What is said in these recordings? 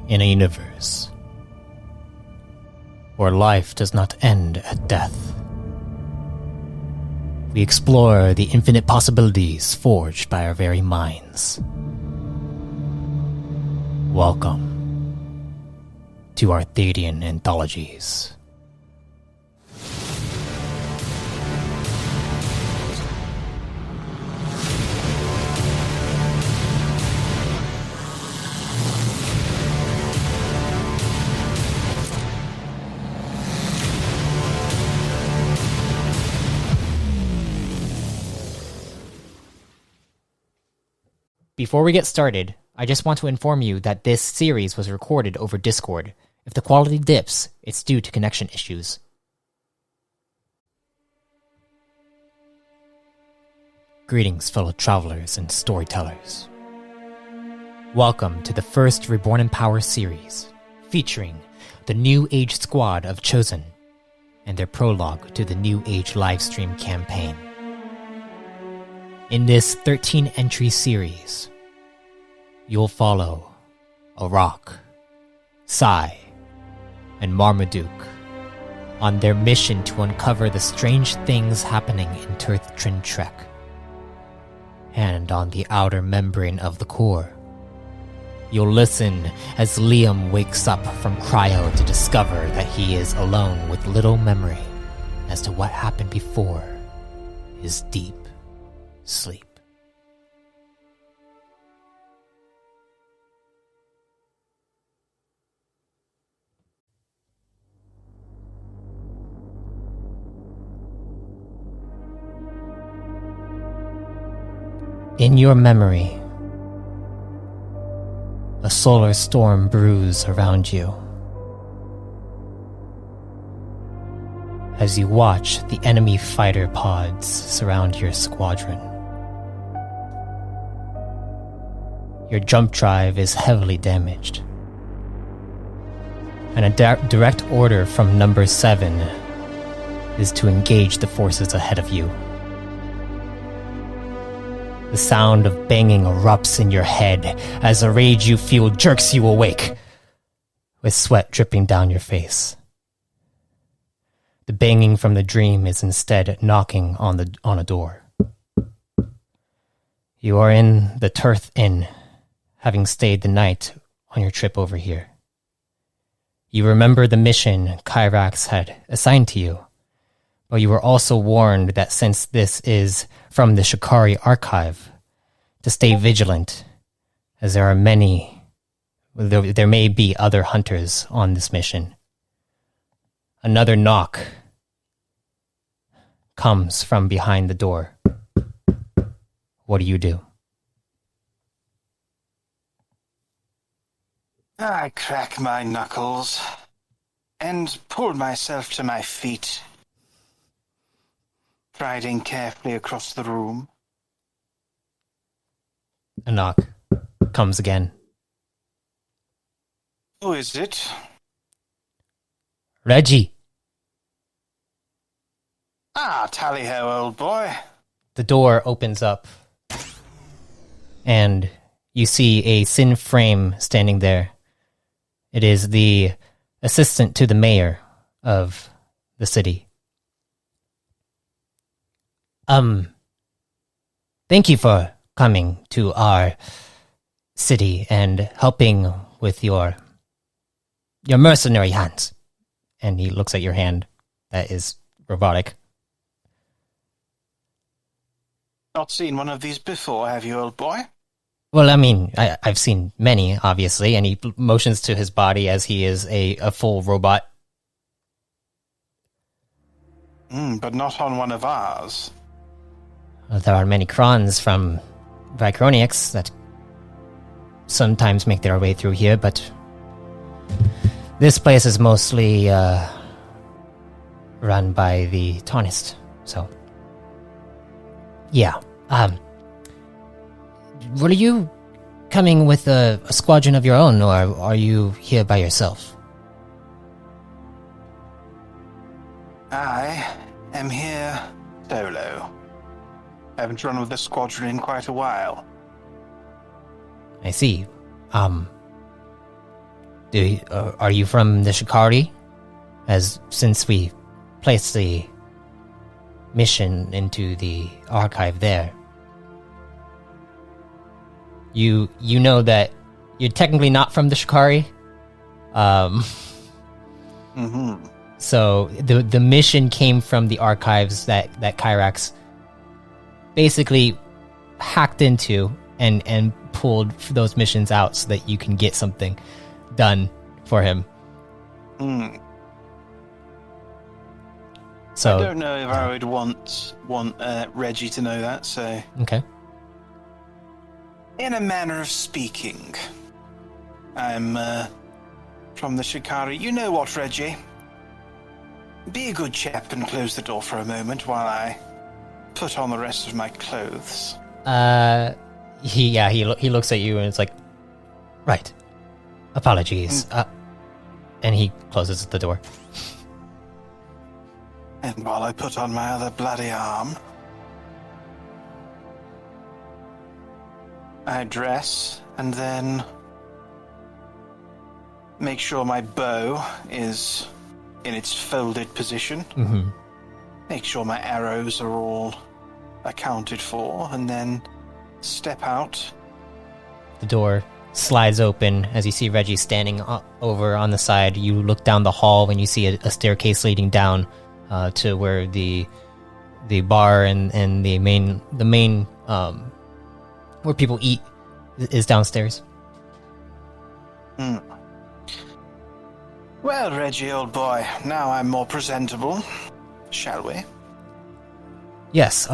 in a universe where life does not end at death. We explore the infinite possibilities forged by our very minds. Welcome to Arthadian Anthologies. Before we get started, I just want to inform you that this series was recorded over Discord. If the quality dips, it's due to connection issues. Greetings, fellow travelers and storytellers. Welcome to the first Reborn in Power series, featuring the New Age squad of Chosen and their prologue to the New Age livestream campaign. In this 13-entry series, you'll follow Arak, Sai, and Marmaduke on their mission to uncover the strange things happening in Turth Trin Trek. And on the outer membrane of the core, you'll listen as Liam wakes up from cryo to discover that he is alone with little memory as to what happened before his deep sleep. In your memory, a solar storm brews around you as you watch the enemy fighter pods surround your squadron. Your jump drive is heavily damaged, and a direct order from Number 7 is to engage the forces ahead of you. The sound of banging erupts in your head as the rage you feel jerks you awake, with sweat dripping down your face. The banging from the dream is instead knocking on a door. You are in the Turth Inn, having stayed the night on your trip over here. You remember the mission Kyrax had assigned to you, but you were also warned that since this is from the Shikari archive, to stay vigilant, as there may be other hunters on this mission. Another knock comes from behind the door. What do? I crack my knuckles and pull myself to my feet, striding carefully across the room. A knock comes again. Who is it? Reggie. Ah, tally-ho, old boy. The door opens up, and you see a Sin Frame standing there. It is the assistant to the mayor of the city. Thank you for coming to our city and helping with your mercenary hands. And he looks at your hand that is robotic. Not seen one of these before, have you, old boy? Well, I mean, I've seen many, obviously, and he motions to his body as he is a full robot. But not on one of ours. Well, there are many Krons from Vicronics that sometimes make their way through here, but this place is mostly run by the Taunist, so... Yeah, were you coming with a squadron of your own, or are you here by yourself? I am here solo. I haven't run with the squadron in quite a while. I see. Are you from the Shikari? Since we placed the mission into the archive there, you know that you're technically not from the Shikari. So the mission came from the archives that Kyrax basically hacked into and pulled those missions out so that you can get something done for him. So I don't know if I would want Reggie to know that, so... Okay. In a manner of speaking, I'm from the Shikari. You know what, Reggie? Be a good chap and close the door for a moment while I put on the rest of my clothes. He looks at you and it's like, right. Apologies. And he closes the door. And while I put on my other bloody arm, I dress and then make sure my bow is in its folded position. Make sure my arrows are all accounted for, and then step out. The door slides open as you see Reggie standing over on the side. You look down the hall and you see a staircase leading down to where the bar and the main where people eat is downstairs. Well, Reggie, old boy, now I'm more presentable. Shall we? Yes,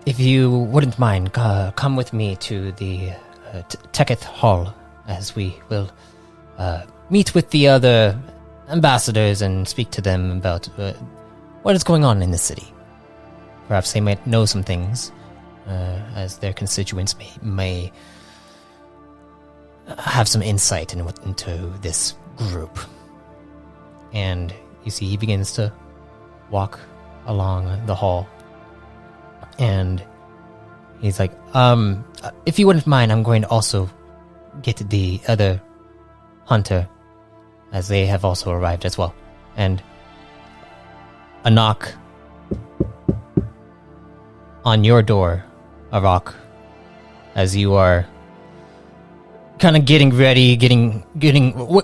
if you wouldn't mind, come with me to the Teketh Hall, as we will meet with the other ambassadors and speak to them about what is going on in the city. Perhaps they might know some things, as their constituents may have some insight into this group. And you see he begins to walk along the hall. And he's like, if you wouldn't mind, I'm going to also get the other hunter, as they have also arrived as well. And a knock on your door, Arak, as you are kind of getting ready,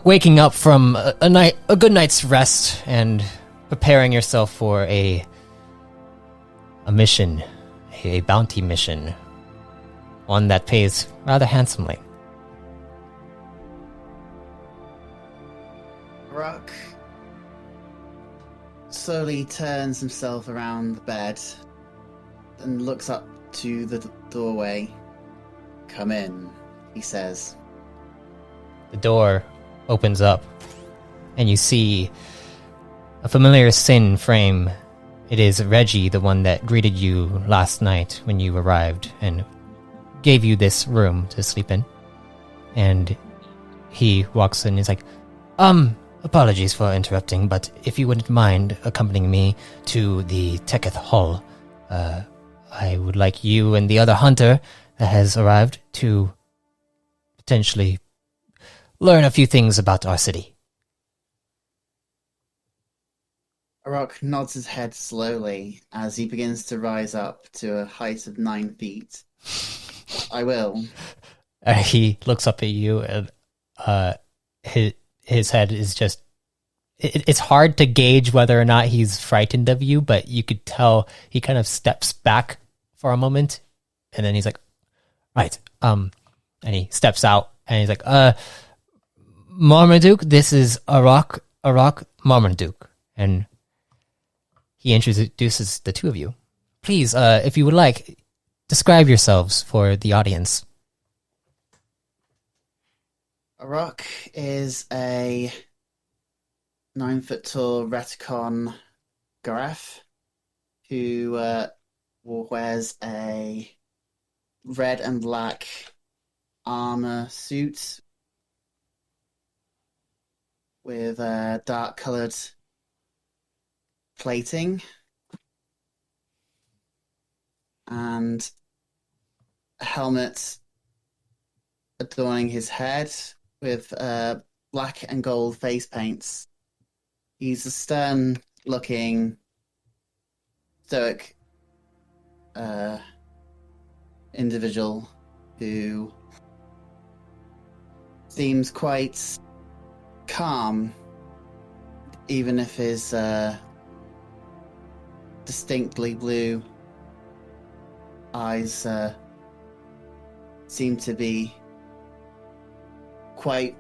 waking up from a good night's rest and preparing yourself for a mission, a bounty mission, one that pays rather handsomely. Rock slowly turns himself around the bed and looks up to the doorway. Come in, he says. The door opens up, and you see a familiar sin frame. It is Reggie, the one that greeted you last night when you arrived and gave you this room to sleep in. And he walks in and he's like, apologies for interrupting, but if you wouldn't mind accompanying me to the Teketh Hall, I would like you and the other hunter that has arrived to potentially learn a few things about our city. Rock nods his head slowly as he begins to rise up to a height of 9 feet. I will. He looks up at you, and his head is just... It's hard to gauge whether or not he's frightened of you, but you could tell he kind of steps back for a moment, and then he's like, right, and he steps out, and he's like, Marmaduke, this is Arak Marmaduke, and he introduces the two of you. Please, if you would like, describe yourselves for the audience. Rock is a 9-foot-tall Reticon Gareth who wears a red and black armor suit with dark-colored plating and a helmet adorning his head with black and gold face paints. He's a stern-looking, stoic individual who seems quite calm, even if his distinctly blue eyes seem to be quite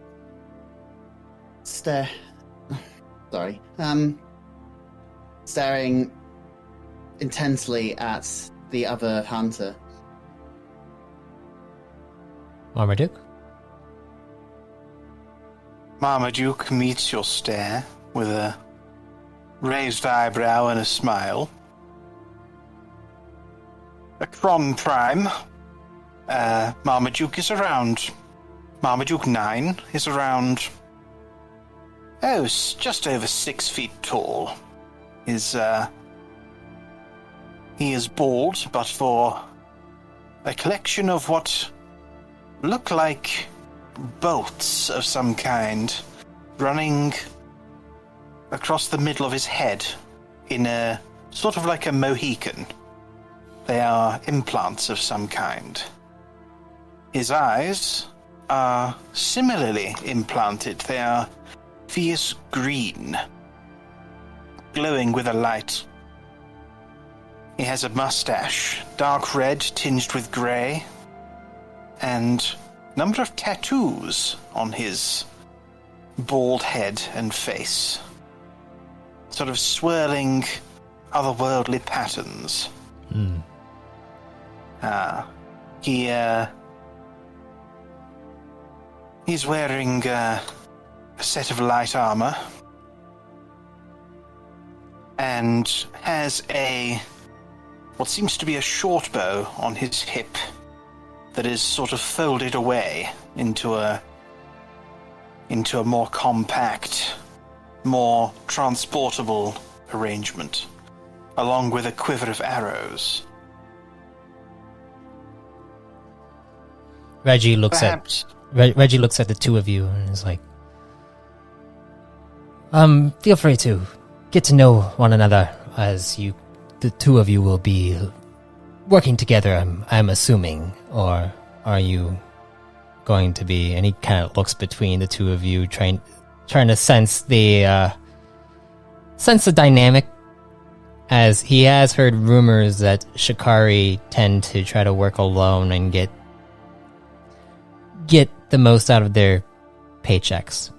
staring intensely at the other hunter. Marmaduke? Marmaduke meets your stare with a raised eyebrow and a smile. A Cron Prime. Marmaduke is around. Marmaduke 9 is around. Just over 6 feet tall. He is bald, but for a collection of what look like bolts of some kind running across the middle of his head in a sort of like a Mohican. They are implants of some kind. His eyes are similarly implanted. They are fierce green, glowing with a light. He has a mustache, dark red tinged with grey, and a number of tattoos on his bald head and face. Sort of swirling, otherworldly patterns. He's wearing a set of light armor and has what seems to be a short bow on his hip that is sort of folded away into a more compact, more transportable arrangement, along with a quiver of arrows. Reggie looks at the two of you and is like, feel free to get to know one another as the two of you will be working together, I'm assuming, or are you going to be? And he kind of looks between the two of you, trying to sense the dynamic, as he has heard rumors that Shikari tend to try to work alone and get the most out of their paychecks,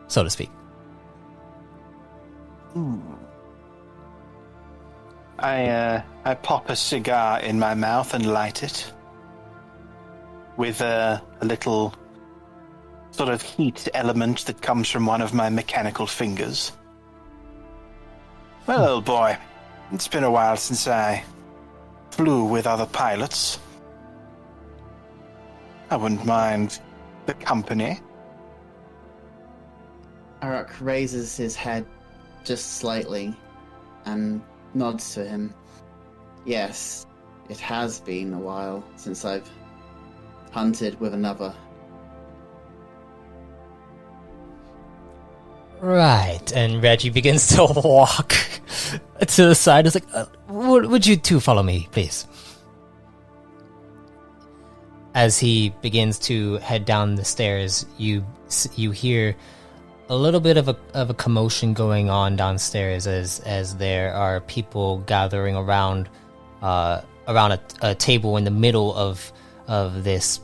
so to speak. I pop a cigar in my mouth and light it with a little sort of heat element that comes from one of my mechanical fingers. Well, old boy, it's been a while since I flew with other pilots. I wouldn't mind the company. Arak raises his head just slightly and nods to him. Yes, it has been a while since I've hunted with another. Right, and Reggie begins to walk to the side. It's like, would you two follow me, please? As he begins to head down the stairs, you hear a little bit of a commotion going on downstairs as there are people gathering around a table in the middle of this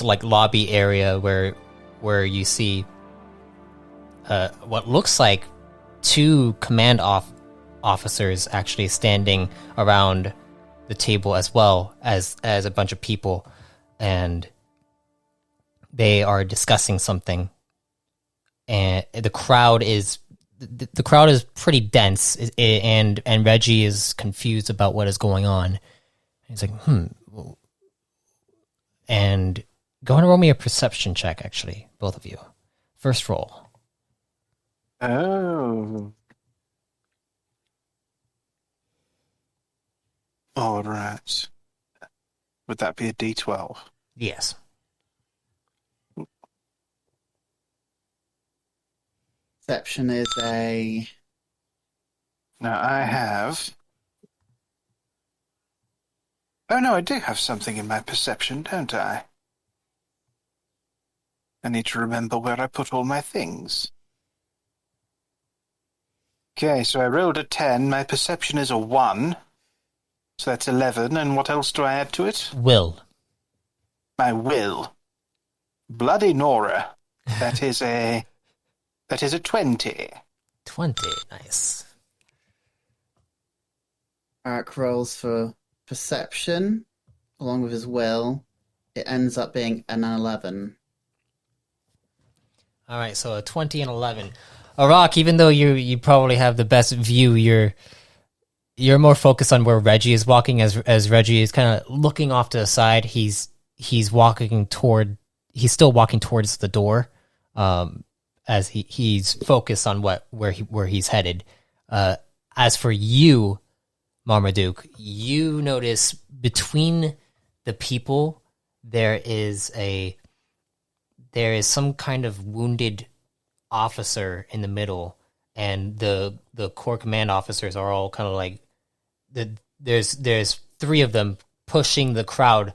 like lobby area where you see what looks like two command officers actually standing around the table, as well as a bunch of people, and they are discussing something. And the crowd is pretty dense, and Reggie is confused about what is going on. He's like, and go and roll me a perception check, actually, both of you. First roll. Oh. All right. Would that be a D12? Yes. Perception is a... Now I have... Oh no, I do have something in my perception, don't I? I need to remember where I put all my things. Okay, so I rolled a 10. My perception is a 1. So that's 11. And what else do I add to it? Will. My will. Bloody Nora. That is a 20. 20. Nice. Arak rolls for perception, along with his will. It ends up being an 11. All right, so a 20 and 11. Arak, even though you probably have the best view, you're more focused on where Reggie is walking, as Reggie is kind of looking off to the side. He's still walking towards the door, as he's focused on where he's headed. As for you, Marmaduke, you notice between the people there is some kind of wounded officer in the middle, and the core command officers are all kind of like there's 3 of them pushing the crowd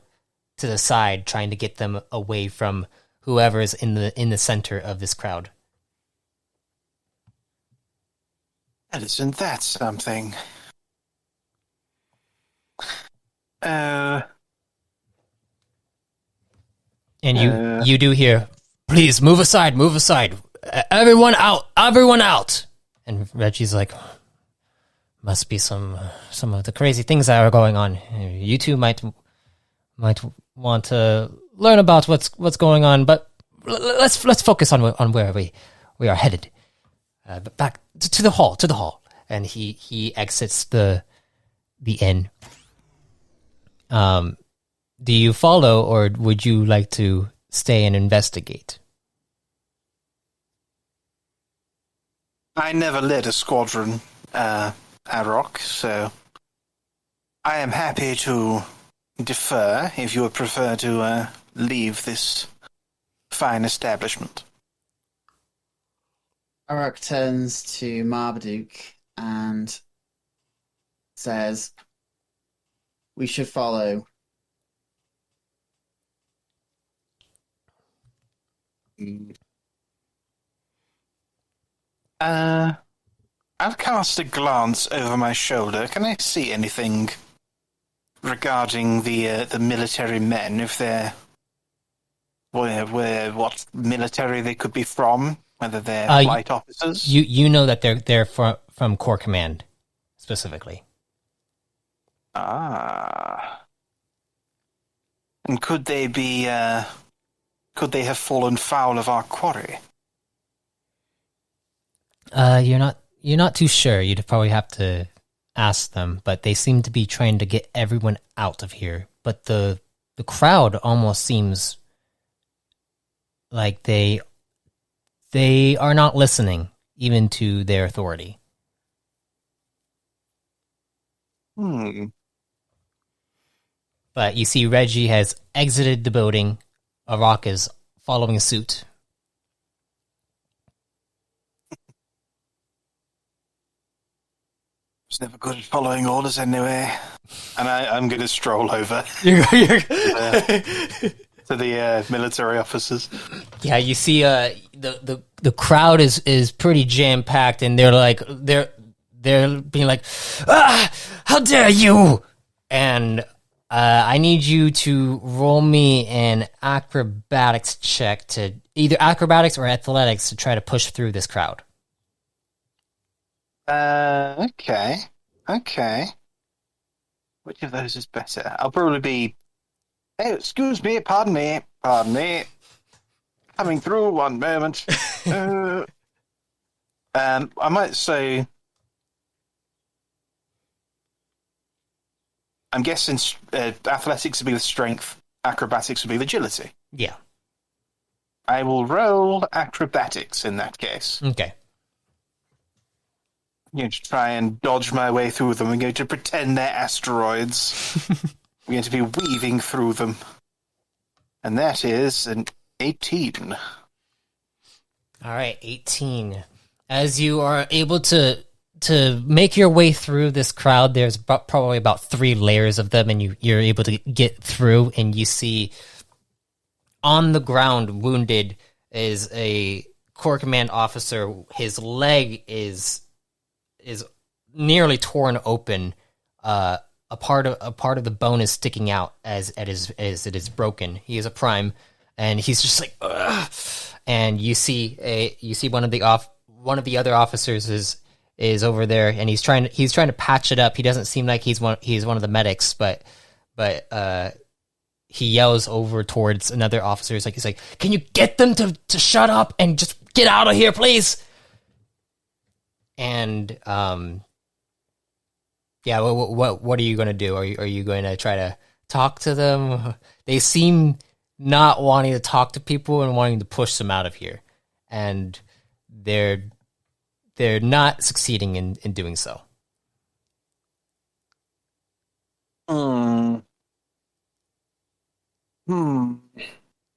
to the side, trying to get them away from whoever's in the center of this crowd. And isn't that something? And you do hear, please move aside, everyone out. And Reggie's like, must be some of the crazy things that are going on. You two might want to learn about what's going on, but let's focus on where we are headed. But back to the hall, and he exits the inn. Do you follow, or would you like to stay and investigate? I never led a squadron, Arok, so I am happy to defer if you would prefer to leave this fine establishment. Arak turns to Marmaduke and says, "We should follow." I'll cast a glance over my shoulder. Can I see anything regarding the military men? If they're what military they could be from? Whether they're flight officers? You know that they're from Core Command specifically. Ah, and could they be? Could they have fallen foul of our quarry? You're not too sure. You'd probably have to ask them, but they seem to be trying to get everyone out of here. But the crowd almost seems like they are not listening even to their authority. But you see Reggie has exited the building. Arak is following suit. It's never good at following orders anyway. And I'm going to stroll over You're to the military officers. Yeah, you see the crowd is pretty jam-packed, and they're being like, how dare you! And I need you to roll me an acrobatics check, to either acrobatics or athletics, to try to push through this crowd. Okay. Which of those is better? I'll probably be... Hey, excuse me, pardon me. Coming through, one moment. I might say... I'm guessing athletics would be the strength, acrobatics would be the agility. Yeah. I will roll acrobatics in that case. Okay. I'm going to try and dodge my way through them. I'm going to pretend they're asteroids. I'm going to be weaving through them. And that is an 18. All right, 18. As you are able to make your way through this crowd, there's probably about 3 layers of them, and you're able to get through, and you see on the ground, wounded, is a Corps Command officer. His leg is nearly torn open. A part of the bone is sticking out as it is broken. He is a prime, and he's just like, ugh. And you see one of the other officers is over there, and he's trying to patch it up. He doesn't seem like he's one of the medics, but he yells over towards another officer. He's like, can you get them to shut up and just get out of here, please? And yeah, what are you going to do? Are you going to try to talk to them? They seem not wanting to talk to people and wanting to push them out of here, and they're not succeeding in doing so.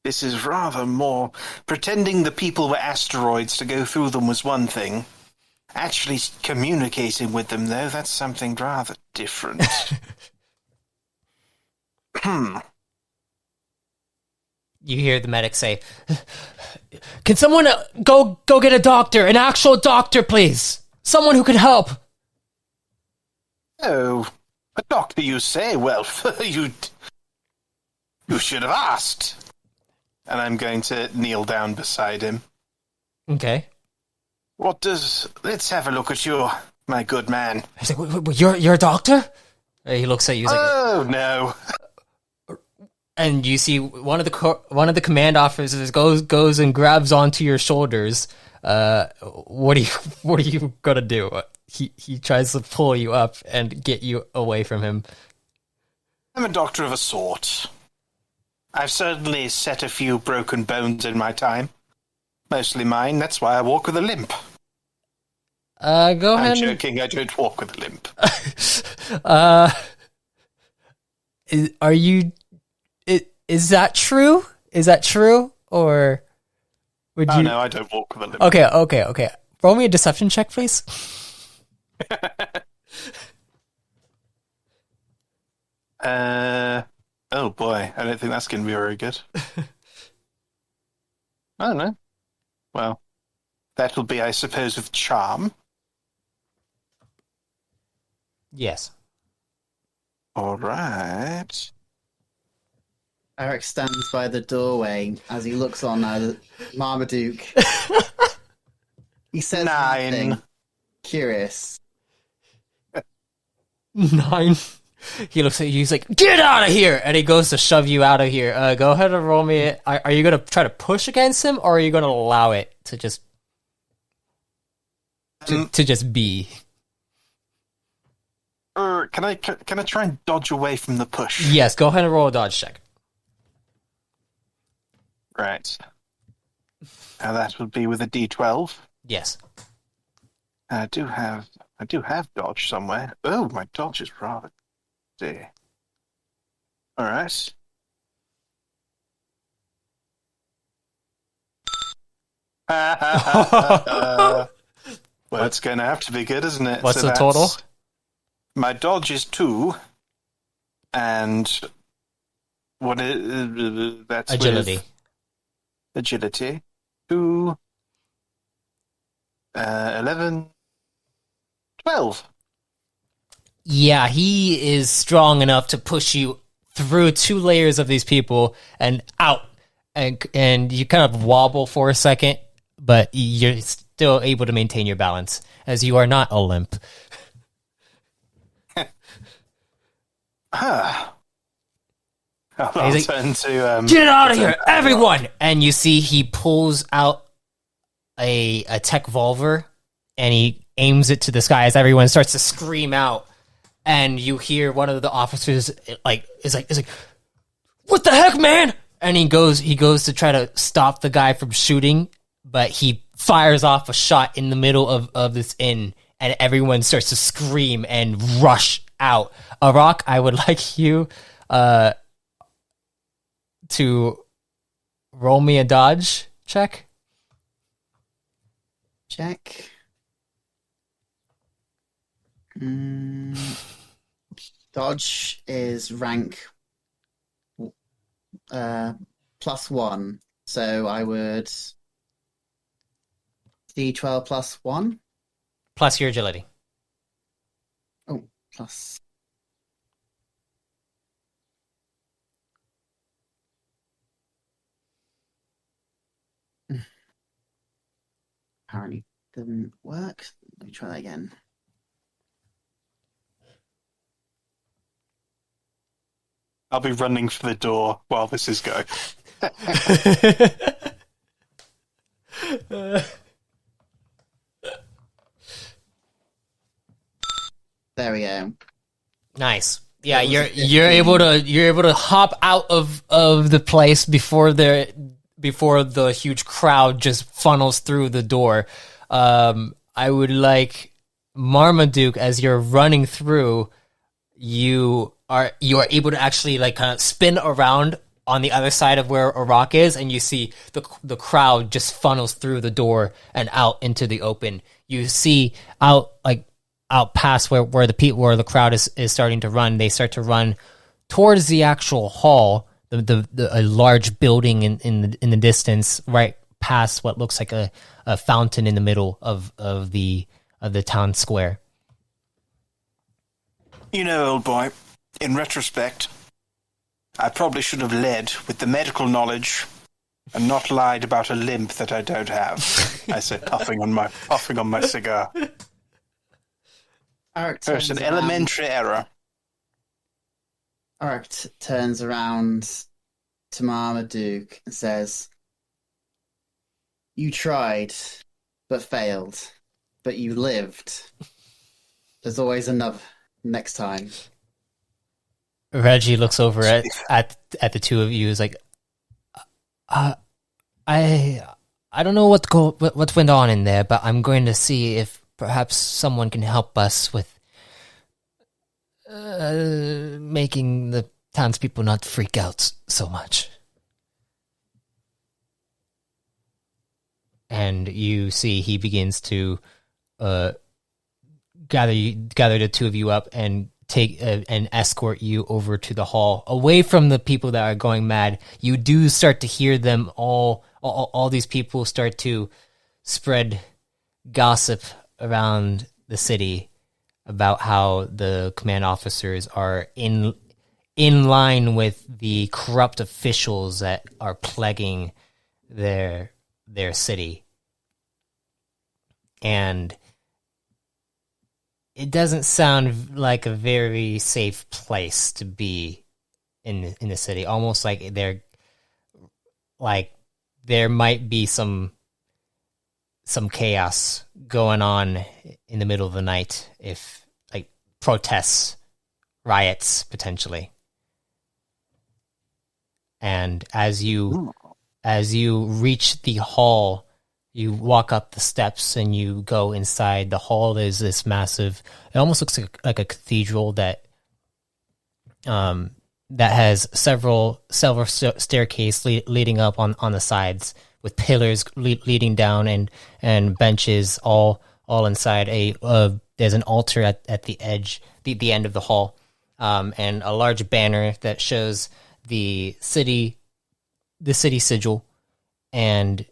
This is rather more... Pretending the people were asteroids to go through them was one thing. Actually communicating with them, though, that's something rather different. You hear the medic say, can someone go get a doctor, an actual doctor, please? Someone who can help. Oh, a doctor, you say? Well, you should have asked. And I'm going to kneel down beside him. Okay. Let's have a look at you, my good man. He's like, you're a doctor? He looks at you. He's like, oh, no. And you see one of the command officers goes and grabs onto your shoulders. What are you gonna do? He tries to pull you up and get you away from him. I'm a doctor of a sort. I've certainly set a few broken bones in my time. Mostly mine, that's why I walk with a limp. Go ahead. I'm joking, I don't walk with a limp. Are you... Is that true? Is that true? Or would you... Oh, no, I don't walk with a limp. Okay. Roll me a deception check, please. Oh boy, I don't think that's going to be very good. I don't know. Well, that'll be, I suppose, with charm. Yes. All right. Eric stands by the doorway as he looks on Marmaduke. He says 9. nothing. Curious. 9. He looks at you, he's like, get out of here! And he goes to shove you out of here. Go ahead and roll me. Are you going to try to push against him, or are you going to allow it to just... to just be? Can I try and dodge away from the push? Yes, go ahead and roll a dodge check. Right. Now that would be with a D12. Yes. I do have dodge somewhere. Oh, my dodge is rather dear. All right. Well, it's going to have to be good, isn't it? What's the total? My dodge is 2, and what is that's agility? With agility 2, 11, 12. Yeah, he is strong enough to push you through 2 layers of these people and out, and you kind of wobble for a second, but you're still able to maintain your balance as you are not a limp. I'll He's turn to get out of here, everyone! And you see he pulls out a tech revolver and he aims it to the sky as everyone starts to scream out. And you hear one of the officers is like, "What the heck, man?" And he goes to try to stop the guy from shooting, but he fires off a shot in the middle of this inn, and everyone starts to scream and rush out. Arak, I would like you to roll me a dodge check. Check. Dodge is rank +1, so I would D12 +1. Plus your agility. Oh, plus. Apparently didn't work. Let me try that again. I'll be running for the door while this is going. There we go. Nice. Yeah, you're able to hop out of the place before the huge crowd just funnels through the door. I would like Marmaduke, as you're running through, you are able to actually like kind of spin around on the other side of where a rock is, and you see the crowd just funnels through the door and out into the open. You see out past where the crowd is starting to run. They start to run towards the actual hall, a large building in the distance, right past what looks like a fountain in the middle of the town square. You know, old boy, in retrospect, I probably should have led with the medical knowledge and not lied about a limp that I don't have. I said, puffing on my cigar. There's an elementary error. Arik turns around to Marmaduke and says, "You tried, but failed. But you lived. There's always another next time." Reggie looks over at the two of you. Is like, I don't know what went on in there, but I'm going to see if perhaps someone can help us with making the townspeople not freak out so much. And you see he begins to gather the two of you up and take and escort you over to the hall, away from the people that are going mad. You do start to hear them all these people start to spread gossip around the city about how the command officers are in line with the corrupt officials that are plaguing their city. And it doesn't sound like a very safe place to be in the city. Almost like there might be some chaos going on in the middle of the night, if like protests, riots potentially. And as you reach the hall, you walk up the steps and you go inside. The hall is this massive. It almost looks like a cathedral that has several staircases leading up on the sides, with pillars leading down and benches all inside. There's an altar at the edge, the end of the hall, and a large banner that shows the city sigil, and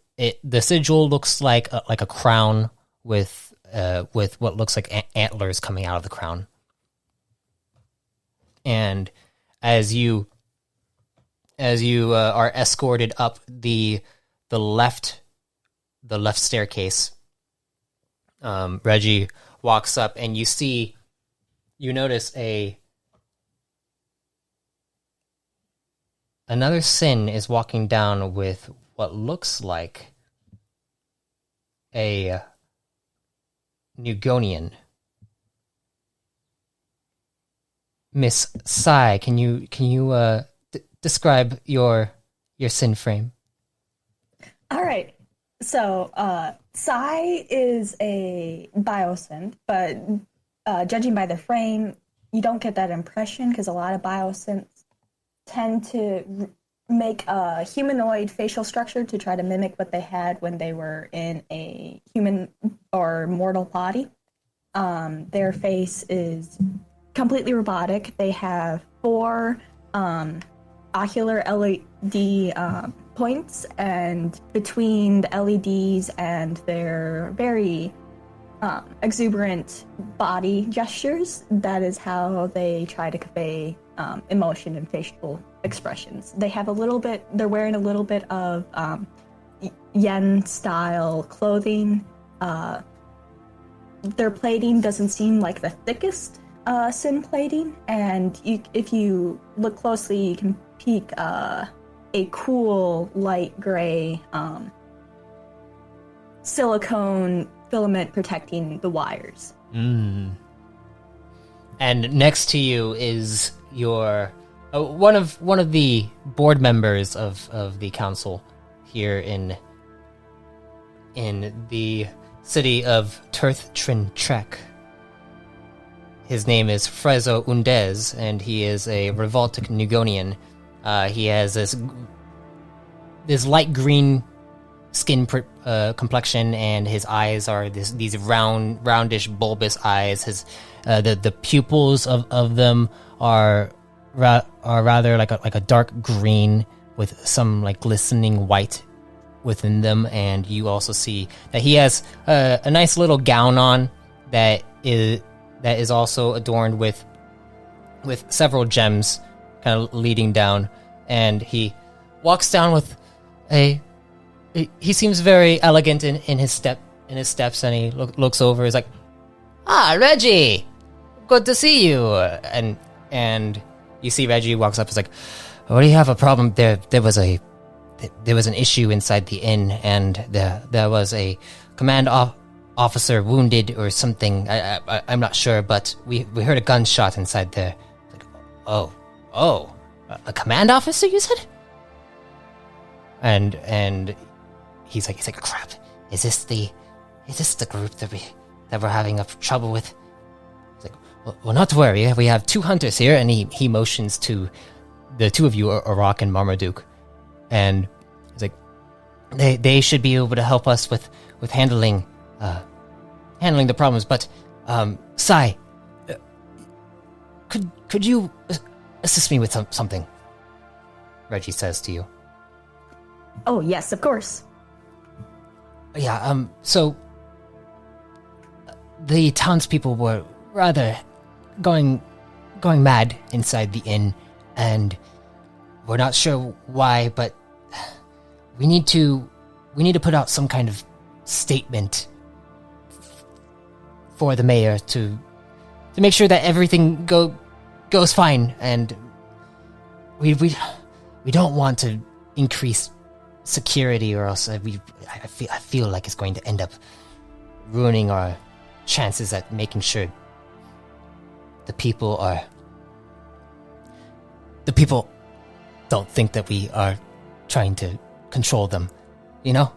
the sigil looks like a crown with what looks like antlers coming out of the crown. And as you are escorted up the left staircase, Reggie walks up, and you notice another Sin is walking down with what looks like a Nugonian. Miss Sai, can you describe your Sin frame? All right. So, Sai is a biosynth, but judging by the frame, you don't get that impression, because a lot of biosynths tend to make a humanoid facial structure to try to mimic what they had when they were in a human or mortal body. Their face is completely robotic. They have 4 ocular LED points, and between the LEDs and their very exuberant body gestures, that is how they try to convey emotion and facial expressions. They're wearing a little bit of yen style clothing. Their plating doesn't seem like the thickest sin plating, and if you look closely, you can peek a cool light gray silicone filament protecting the wires. And next to you is your one of the board members of the council here in the city of Turth-Trin-Trek. His name is Frezo Undez, and he is a Revoltic Nugonian. He has this light green skin complexion, and his eyes are these roundish, bulbous eyes. His the pupils of them are rather like a dark green with some like glistening white within them, and you also see that he has a nice little gown on that is also adorned with several gems kind of leading down, and he walks down with he seems very elegant in his steps, and he looks over. He's like, Reggie, good to see you. And you see Reggie walks up. He's like, what do you have a problem? There was an issue inside the inn, and there was a command officer wounded or something. I'm not sure, but we heard a gunshot inside there. Like, oh, a command officer, you said? And he's like, crap. Is this the group that we're having trouble with? He's like, well, not to worry. We have 2 hunters here, and he motions to the 2 of you, Arak and Marmaduke, and he's like, they should be able to help us with handling the problems. But Sai, could you assist me with something? Reggie says to you. Oh yes, of course. Yeah, so the townspeople were rather going mad inside the inn, and we're not sure why, but we need to put out some kind of statement for the mayor to make sure that everything goes fine, and we don't want to increase security, or else I feel like it's going to end up ruining our chances at making sure the people don't think that we are trying to control them, you know?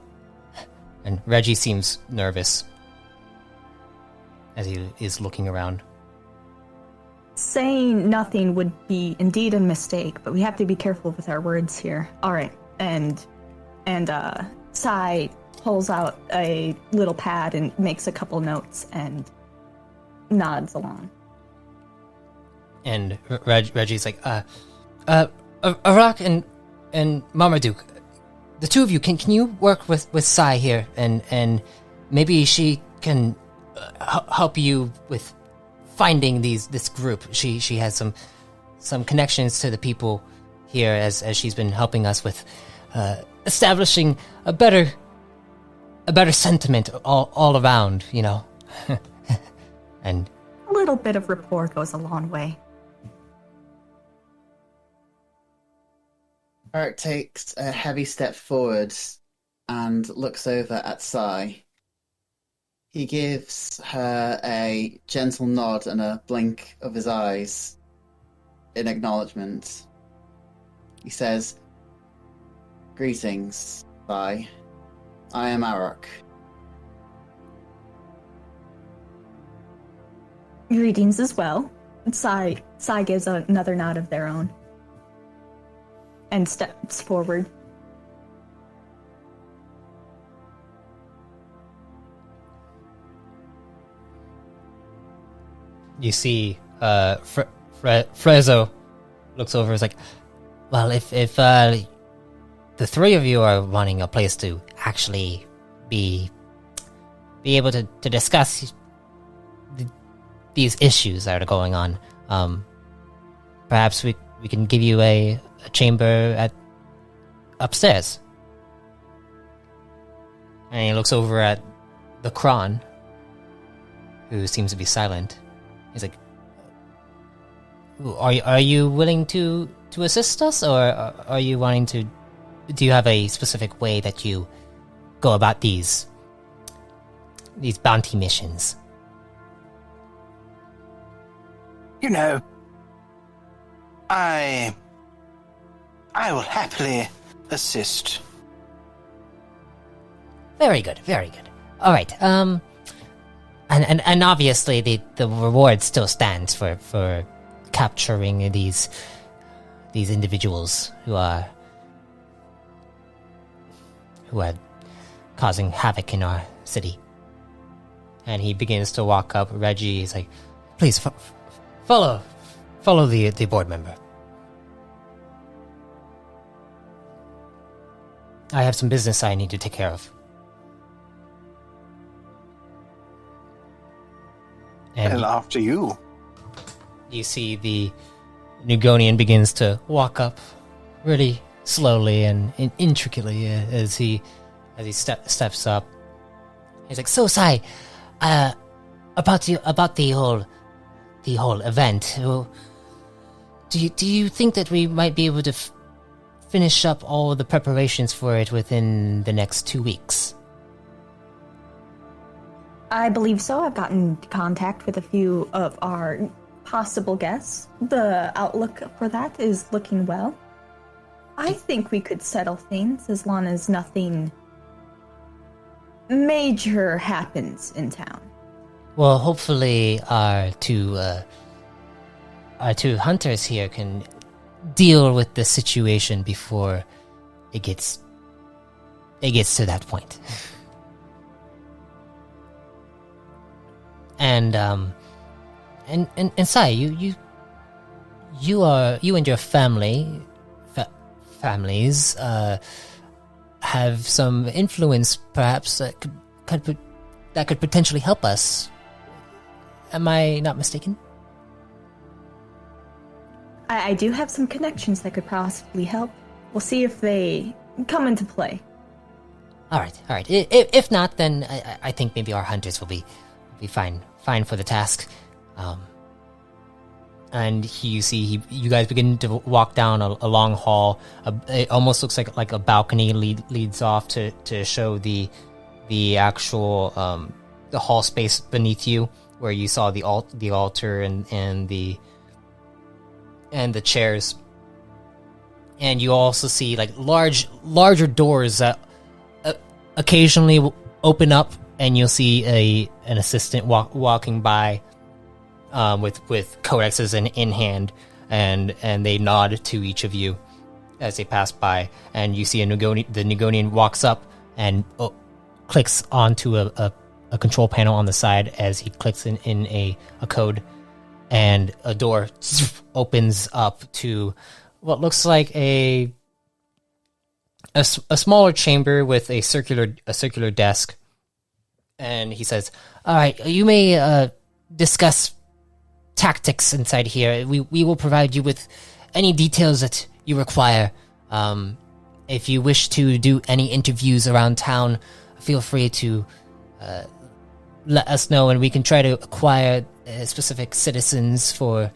And Reggie seems nervous as he is looking around. Saying nothing would be indeed a mistake, but we have to be careful with our words here. All right, and Sai pulls out a little pad and makes a couple notes and nods along. And Reggie's like, Arak and Marmaduke, the 2 of you, can you work with Sai here, and maybe she can help you with finding this group. She has some connections to the people here, as she's been helping us with establishing a better sentiment all around, you know. And a little bit of rapport goes a long way. Eric takes a heavy step forward and looks over at Sai. He gives her a gentle nod and a blink of his eyes in acknowledgement. He says, "Greetings, Sai. I am Arak." Greetings as well. Sai gives another nod of their own and steps forward. you see Frezzo looks over and is like, well, if the three of you are wanting a place to actually be able to discuss these issues that are going on, perhaps we can give you a chamber at upstairs. And he looks over at the Kron, who seems to be silent. He's like, Are you willing to assist us, or are you wanting to? Do you have a specific way that you go about these bounty missions? You know, I will happily assist. Very good, very good. All right. And obviously the reward still stands for capturing these individuals who are causing havoc in our city. And he begins to walk up. Reggie is like, please follow the board member. I have some business I need to take care of. And Well, after you. you see the Nugonian begins to walk up really slowly and intricately as he steps up. He's like, "So, Sai, about the whole event. Do you think that we might be able to finish up all the preparations for it within the next 2 weeks?" I believe so. I've gotten contact with a few of our possible guests. The outlook for that is looking well. I think we could settle things as long as nothing major happens in town. Well, hopefully our two hunters here can deal with the situation before it gets to that point. And Sai, you and your families have some influence, perhaps that could potentially help us. Am I not mistaken? I do have some connections that could possibly help. We'll see if they come into play. All right. If not, then I think maybe our hunters will be fine for the task. And you guys begin to walk down a long hall. It almost looks like a balcony leads off to show the actual the hall space beneath you, where you saw the altar and the chairs. And you also see like larger doors that occasionally will open up, and you'll see an assistant walking by with codexes in hand, and they nod to each of you as they pass by. And you see the Nugonian walks up and clicks onto a control panel on the side as he clicks in a code, and a door opens up to what looks like a smaller chamber with a circular desk. And he says, "All right, you may discuss tactics inside here. We will provide you with any details that you require. If you wish to do any interviews around town, feel free to let us know, and we can try to acquire specific citizens for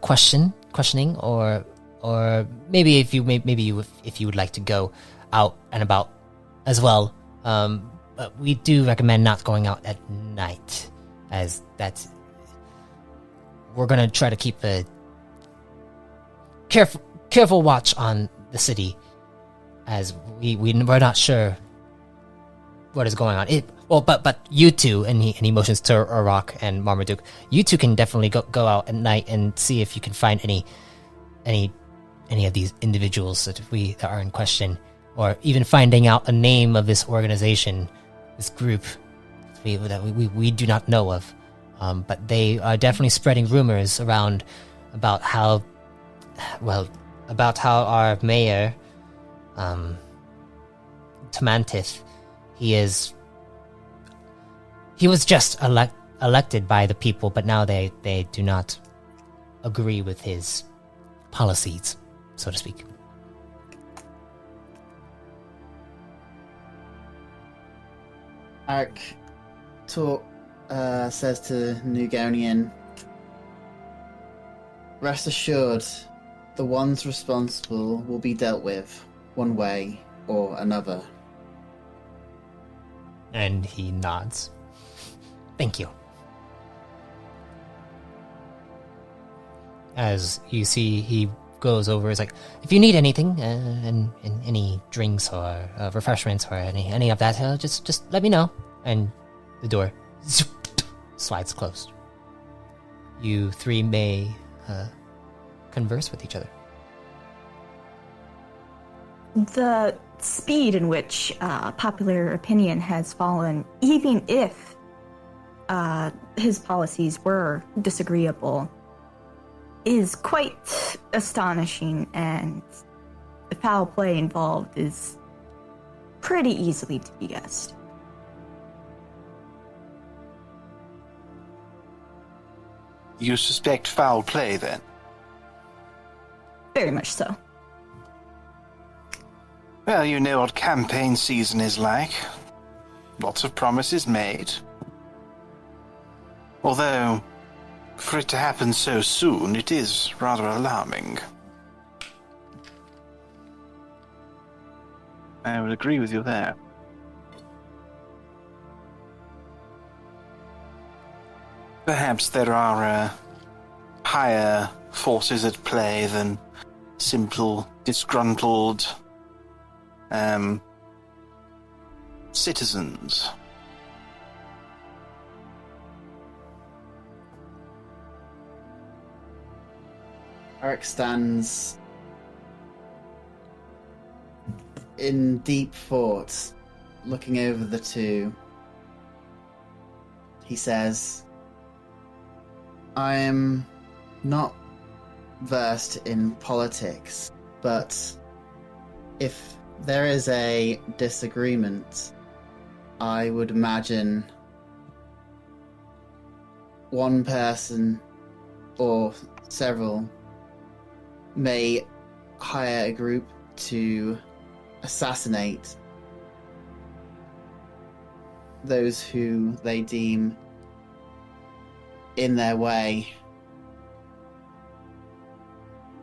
questioning, or maybe if you would like to go out and about as well. But we do recommend not going out at night, as we're gonna try to keep a careful watch on the city, as we're not sure what is going on. But you two," and he motions to Arak and Marmaduke. "You two can definitely go out at night and see if you can find any of these individuals that are in question, or even finding out a name of this organization, this group we do not know of. But they are definitely spreading rumors around about how our mayor, Tamantith, he was just elected by the people, but now they do not agree with his policies, so to speak. Arik says to Nugonian, "Rest assured, the ones responsible will be dealt with, one way or another." And he nods. Thank you. As you see, he goes over, is like, if you need anything, and any drinks or refreshments or any of that, just let me know. And the door slides closed. You three may converse with each other. The speed in which popular opinion has fallen, even if his policies were disagreeable, is quite astonishing, and the foul play involved is pretty easily to be guessed. You suspect foul play, then? Very much so. Well, you know what campaign season is like. Lots of promises made. Although, for it to happen so soon, it is rather alarming. I would agree with you there. Perhaps there are higher forces at play than simple, disgruntled citizens. Arik stands in deep thought, looking over the two. He says, "I am not versed in politics, but if there is a disagreement, I would imagine one person or several may hire a group to assassinate those who they deem in their way."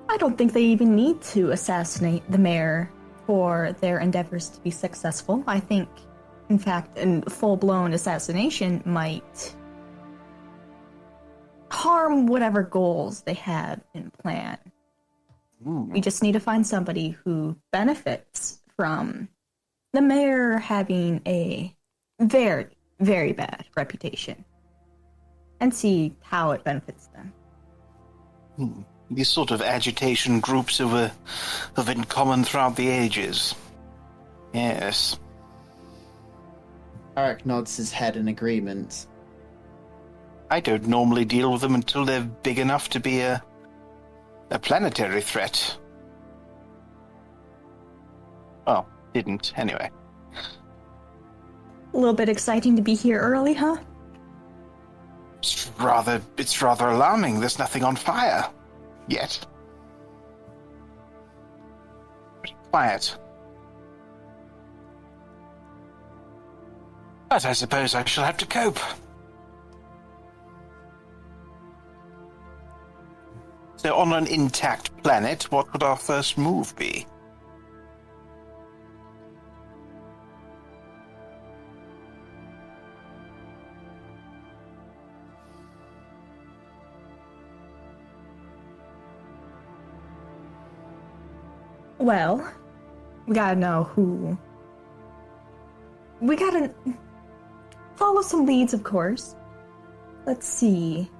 I don't think they even need to assassinate the mayor for their endeavors to be successful. I think, in fact, a full-blown assassination might harm whatever goals they had in plan. We just need to find somebody who benefits from the mayor having a very, very bad reputation, and see how it benefits them. These sort of agitation groups have been common throughout the ages. Yes. Arik nods his head in agreement. I don't normally deal with them until they're big enough to be a planetary threat. Well, didn't, anyway. A little bit exciting to be here early, huh? It's rather alarming. There's nothing on fire. Yet. Pretty quiet. But I suppose I shall have to cope. So on an intact planet, what would our first move be? Well, we gotta know who. We gotta follow some leads, of course. Let's see.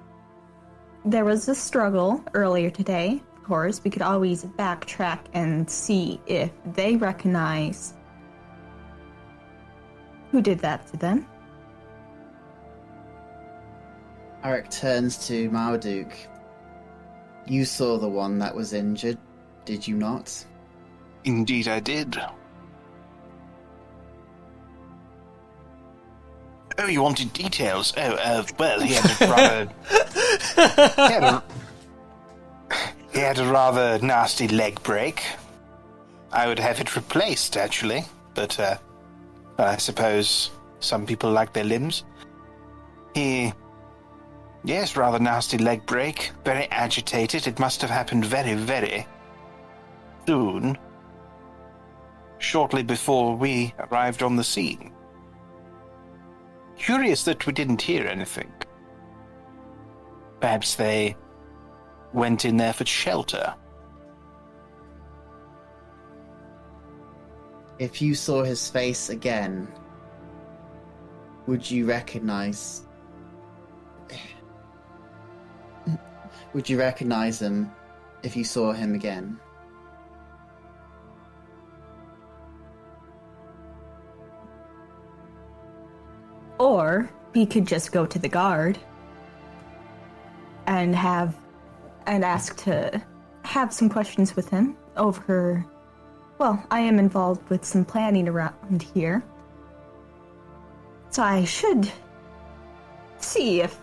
There was a struggle earlier today, of course. We could always backtrack and see if they recognize who did that to them. Arik turns to Marmaduke. You saw the one that was injured, did you not? Indeed I did. Oh, you wanted details? Well, he had a rather... he had a rather nasty leg break. I would have it replaced, actually, but I suppose some people like their limbs. Yes, rather nasty leg break, very agitated. It must have happened very, very soon, shortly before we arrived on the scene. Curious that we didn't hear anything. Perhaps they went in there for shelter. If you saw his face again, would you recognize him if you saw him again? Or we could just go to the guard and ask to have some questions with him over. Well, I am involved with some planning around here, so I should see if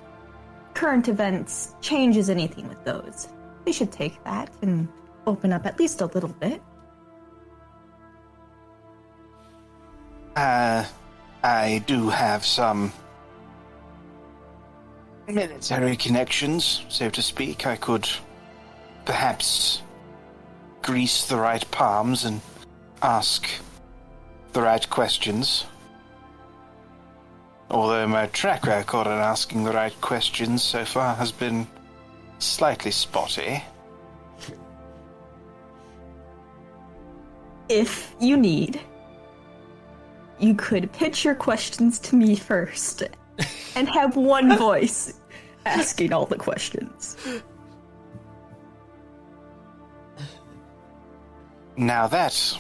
current events changes anything with those. We should take that and open up at least a little bit. I do have some military connections, so to speak. I could perhaps grease the right palms and ask the right questions. Although my track record in asking the right questions so far has been slightly spotty. If you need, you could pitch your questions to me first and have one voice asking all the questions. Now that...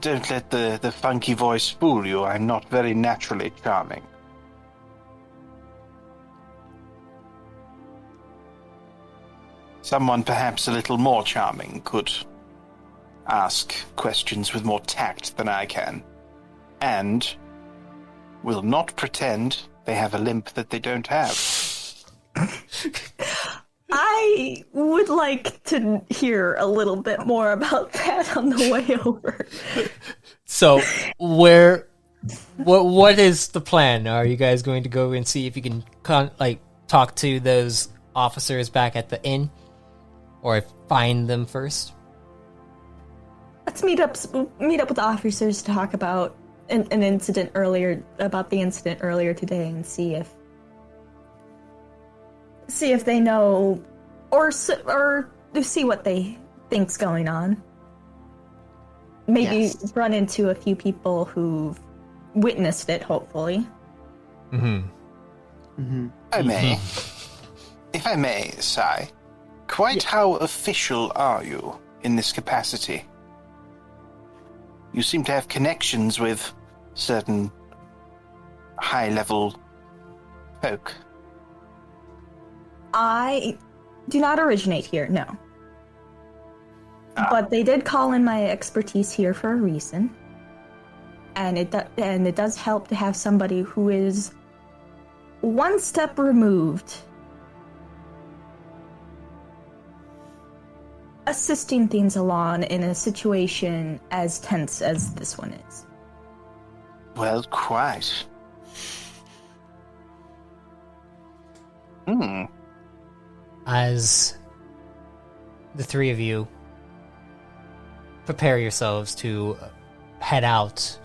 Don't let the funky voice fool you. I'm not very naturally charming. Someone perhaps a little more charming could ask questions with more tact than I can, and will not pretend they have a limp that they don't have. I would like to hear a little bit more about that on the way over. So, what is the plan? Are you guys going to go and see if you can talk to those officers back at the inn, or find them first? Let's meet up with the officers to talk about the incident earlier today, and see if they know, or see what they think's going on. Maybe Yes. run into a few people who've witnessed it, hopefully. Mm-hmm. Mm-hmm. If I may, Sai, quite how official are you in this capacity? You seem to have connections with certain high-level folk. I do not originate here, no. But they did call in my expertise here for a reason. And it does help to have somebody who is one step removed, assisting things along in a situation as tense as this one is. Well, quite. As the three of you prepare yourselves to head out,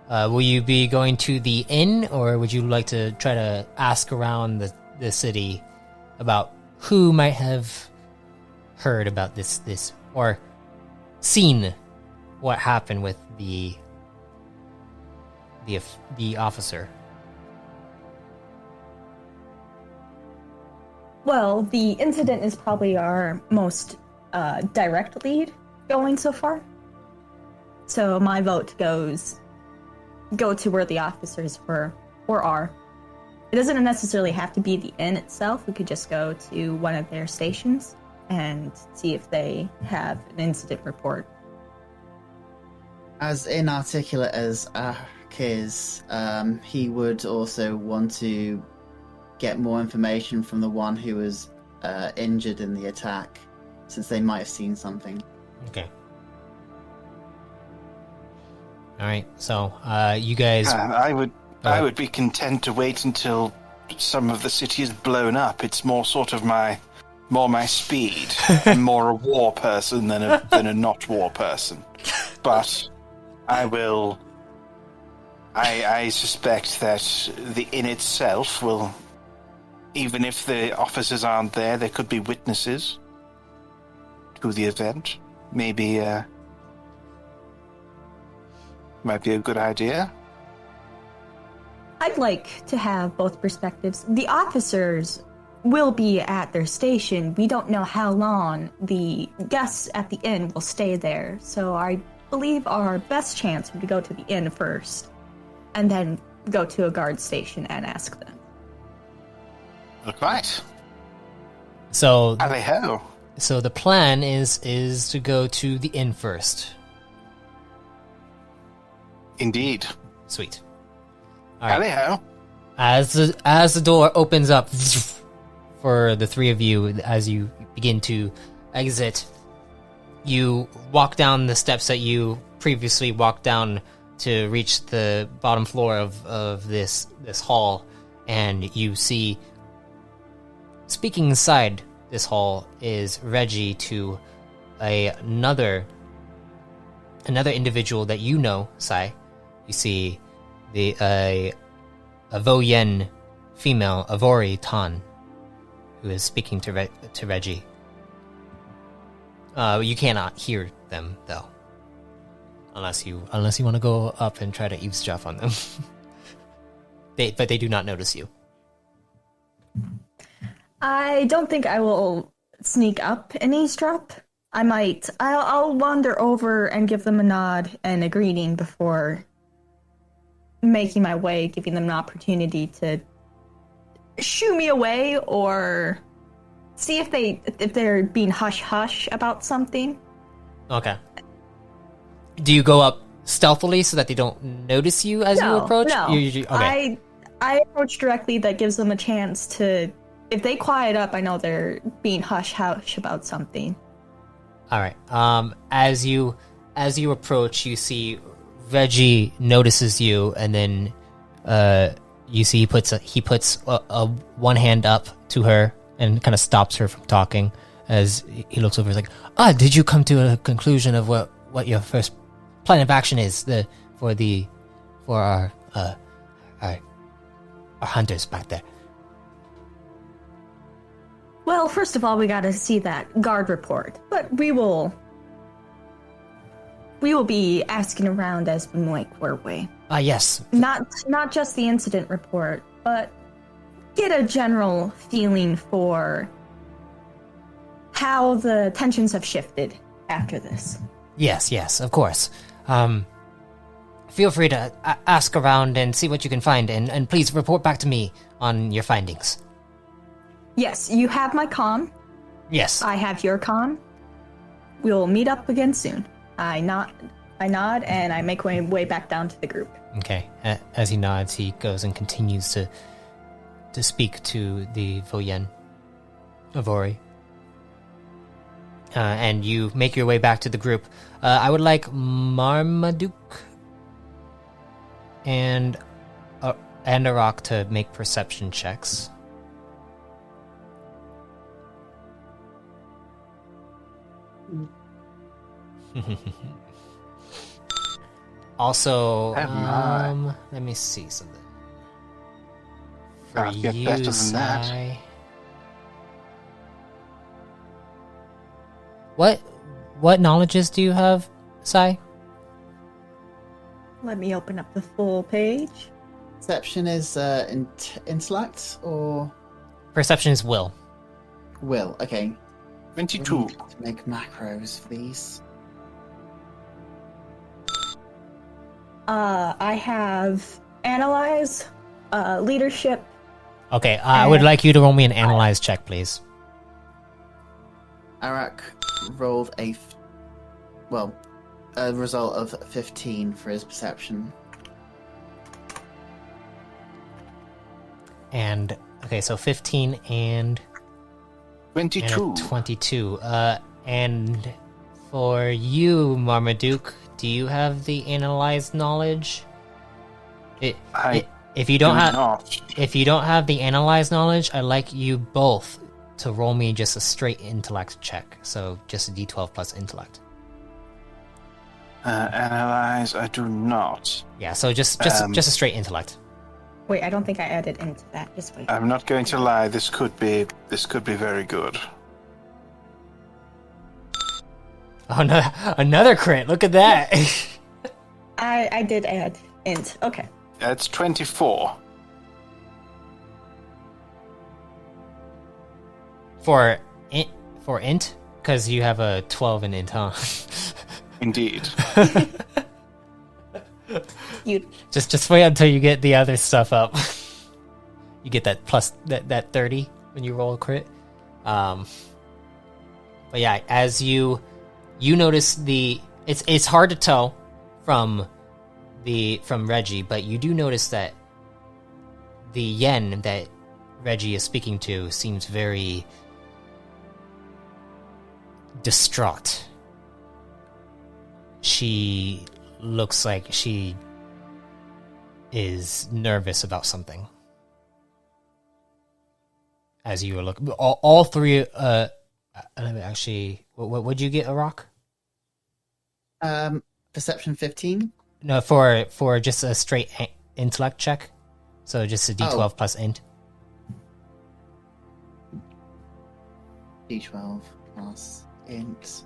will you be going to the inn, or would you like to try to ask around the city about who might have heard about this or seen what happened with the officer? Well, the incident is probably our most direct lead going so far. So my vote go to where the officers were or are. It doesn't necessarily have to be the inn itself. We could just go to one of their stations and see if they have an incident report. As inarticulate as Ark is, he would also want to get more information from the one who was injured in the attack, since they might have seen something. Okay. All right. So, you guys. I would be content to wait until some of the city is blown up. It's more sort of my speed. I'm more a war person than a not war person. But I will. I suspect that the inn itself will, even if the officers aren't there, there could be witnesses to the event. Maybe might be a good idea. I'd like to have both perspectives. The officers will be at their station. We don't know how long the guests at the inn will stay there. So I believe our best chance would be to go to the inn first, and then go to a guard station and ask them. Look right. So, Hally-ho. so the plan is to go to the inn first. Indeed. Sweet. All right. Hally-ho. As the door opens up for the three of you, as you begin to exit, you walk down the steps that you previously walked down to reach the bottom floor of this hall, and you see, speaking inside this hall is Reggie to another individual that you know, Sai. You see a Voyen female, Avori Tan, who is speaking to Reggie. You cannot hear them though, unless you want to go up and try to eavesdrop on them. But they do not notice you. I don't think I will sneak up and eavesdrop. I'll wander over and give them a nod and a greeting before making my way, giving them an opportunity to shoo me away or see if they're being hush-hush about something. Okay. Do you go up stealthily so that they don't notice you as you approach? No, okay. I approach directly. That gives them a chance to... If they quiet up, I know they're being hush-hush about something. All right. As you approach, you see Reggie notices you, and then you see he puts a one hand up to her and kind of stops her from talking. As he looks over, he's like, did you come to a conclusion of what your first plan of action is for our hunters back there? Well, first of all, we gotta see that guard report, but we will be asking around as we make our way. Yes. Not just the incident report, but get a general feeling for how the tensions have shifted after this. Yes, of course. Feel free to ask around and see what you can find, and please report back to me on your findings. Yes, you have my comm. Yes. I have your comm. We'll meet up again soon. I nod, and I make my way back down to the group. Okay. As he nods, he goes and continues to speak to the Voyen, Avori. And you make your way back to the group. I would like Marmaduke and Arak to make perception checks. Also, let me see something. For I'll get you, better than Sai. that. What knowledges do you have, Sai? Let me open up the full page. Perception is intellect or Perception is will. will. Okay. 22. We need to make macros, please. I have analyze, leadership. Okay, I would like you to roll me an analyze check, please. Arak rolled a result of 15 for his perception. And okay, so 15 and 22. And a 22. And for you, Marmaduke, do you have the analyzed knowledge? If you don't have the analyzed knowledge, I'd like you both to roll me just a straight intellect check. So just a d12 plus intellect. Analyze, I do not. Yeah, so just a straight intellect. Wait, I don't think I added into that. Just wait. I'm not going to lie. This could be very good. Oh no! Another crit. Look at that. I did add int. Okay. That's 24. For int, because you have a 12 in int, huh? Indeed. You just wait until you get the other stuff up. You get that plus that 30 when you roll a crit. But yeah, as you notice it's hard to tell from Reggie, but you do notice that the yen that Reggie is speaking to seems very distraught. She looks like she is nervous about something. As you were looking, all three. Actually, what would you get, a rock? Perception 15. No, for just a straight intellect check. So just a d12 plus int. D12 plus int.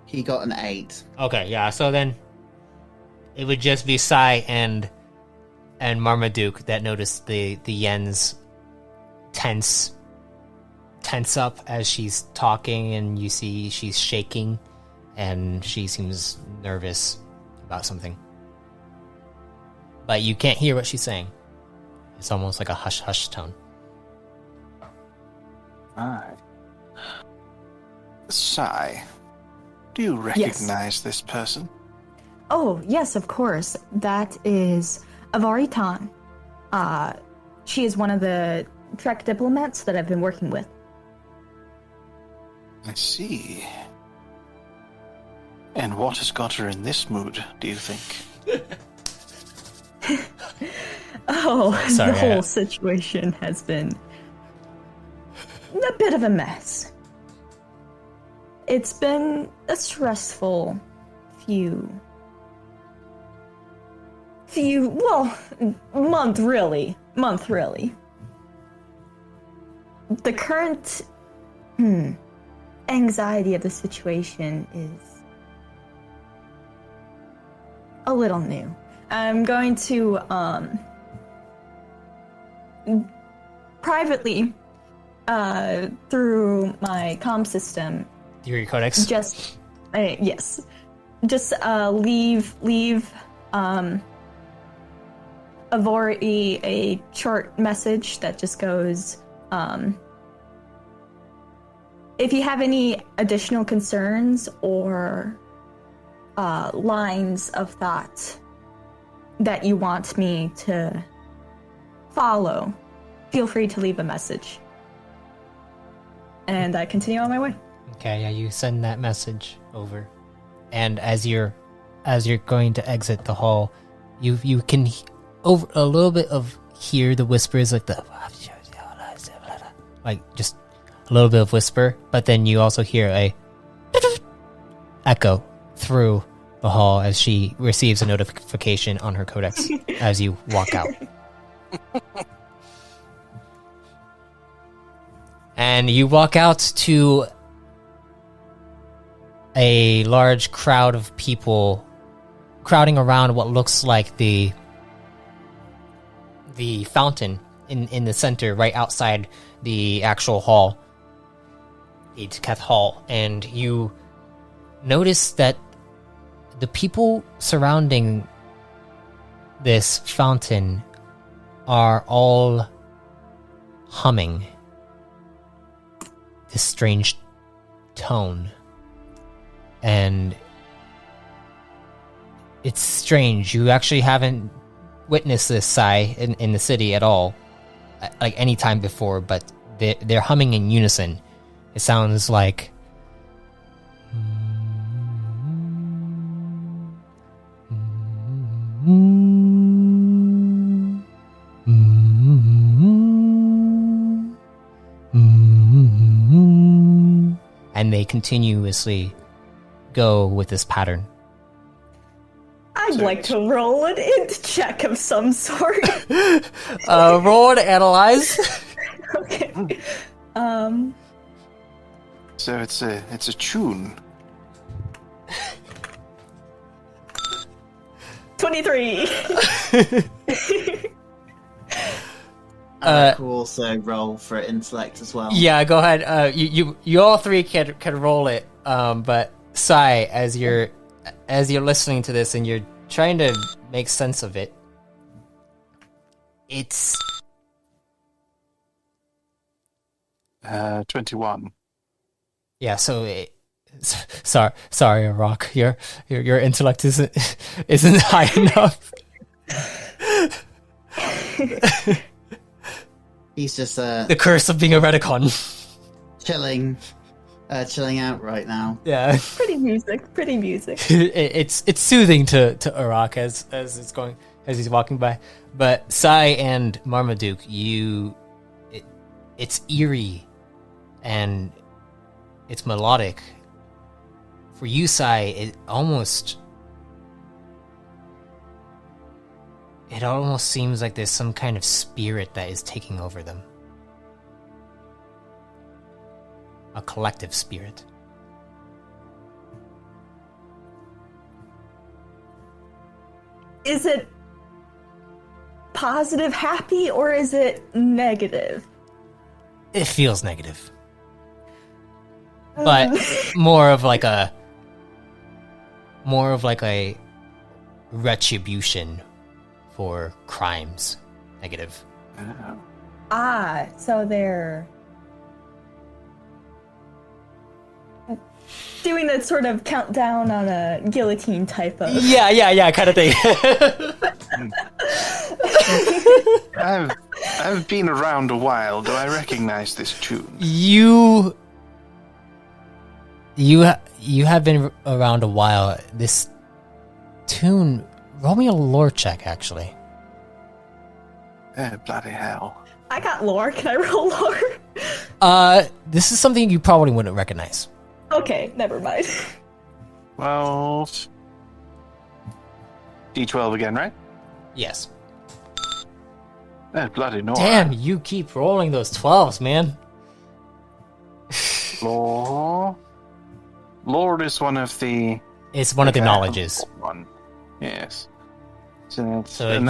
He got an 8. Okay, yeah. So then it would just be Sai and Marmaduke that noticed the yens tense up as she's talking, and you see she's shaking and she seems nervous about something. But you can't hear what she's saying. It's almost like a hush-hush tone. Aye. Sai, do you recognize this person? Oh, yes, of course. That is Avari Tan. She is one of the Trek diplomats that I've been working with. I see. And what has got her in this mood, do you think? Sorry, the whole situation has been a bit of a mess. It's been a stressful month really. The current anxiety of the situation is a little new. I'm going to privately through my comm system. Your codex? Just yes. Just leave Avori a short message that just goes, if you have any additional concerns or lines of thought that you want me to follow, feel free to leave a message. And I continue on my way. Okay, yeah, you send that message over. And as you're going to exit the hall, you can over a little bit of hear the whispers, like just a little bit of whisper, but then you also hear a echo through the hall as she receives a notification on her codex as you walk out. And you walk out to a large crowd of people crowding around what looks like the fountain in the center, right outside the actual hall, the Keth Hall. And you notice that the people surrounding this fountain are all humming this strange tone. And it's strange. You actually haven't witnessed this, Sai, in the city at all, like any time before, but they're humming in unison. It sounds like... And they continuously go with this pattern. I'd like to roll an int check of some sort. Roll to analyze. Okay. So it's a tune. 23. I could also roll for intellect as well. Yeah, go ahead. You all three can roll it. But Sai, as you're listening to this and you're trying to make sense of it, it's 21. Yeah. So sorry, Rock. Your intellect isn't high enough. He's just the curse of being a Redicon. chilling out right now. Yeah. Pretty music. It's soothing to Arak as he's walking by. But Sai and Marmaduke, it's eerie and it's melodic. For you, Sai, it almost seems like there's some kind of spirit that is taking over them. A collective spirit. Is it positive, happy, or is it negative? It feels negative. But more of like a retribution for crimes. Negative. So they're doing that sort of countdown on a guillotine type of... Yeah, kind of thing. I've been around a while. Do I recognize this tune? You have been around a while. This tune... Roll me a lore check, actually. Bloody hell. I got lore. Can I roll lore? This is something you probably wouldn't recognize. Okay, never mind. 12. D12 again, right? Yes. Bloody no. Damn, you keep rolling those 12s, man. Lore. Lore is one of the... It's one of the knowledges. One. Yes. So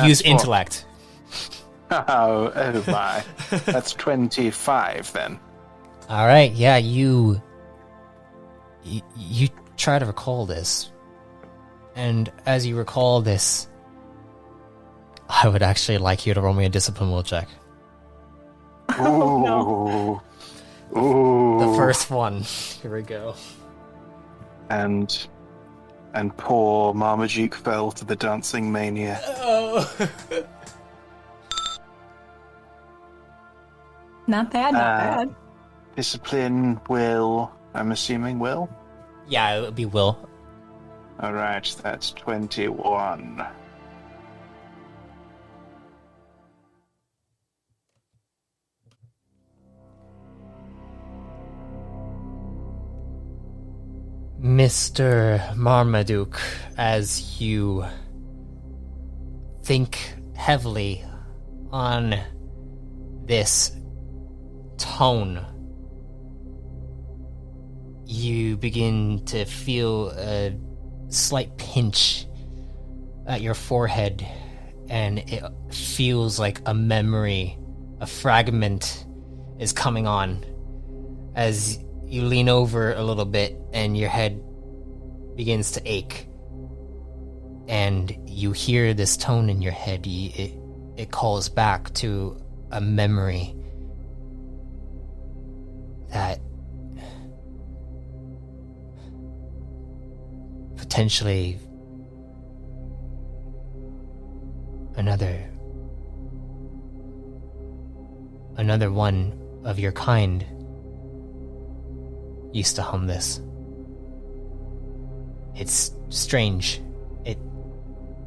use intellect. Oh my. That's 25 then. Alright, yeah, you try to recall this. And as you recall this, I would actually like you to roll me a discipline will check. Oh no. Ooh. The first one. Here we go. And poor Marmaduke fell to the dancing mania. Oh. Not bad. Discipline, will, I'm assuming will? Yeah, it would be will. Alright, that's 21. Mr. Marmaduke, as you think heavily on this tone, you begin to feel a slight pinch at your forehead, and it feels like a memory, a fragment is coming on as you lean over a little bit and your head begins to ache, and you hear this tone in your head. it calls back to a memory that potentially another one of your kind used to hum this. It's strange.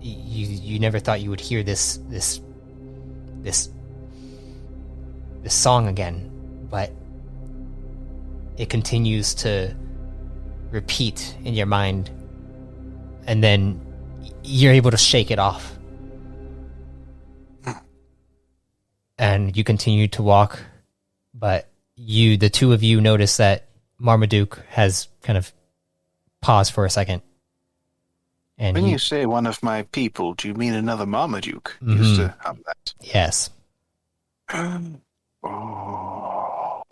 You never thought you would hear this song again, but it continues to repeat in your mind, and then you're able to shake it off. And you continue to walk, but the two of you notice that Marmaduke has kind of paused for a second. And when you say one of my people, do you mean another Marmaduke? Mm-hmm. Used to have that. Yes. Oh.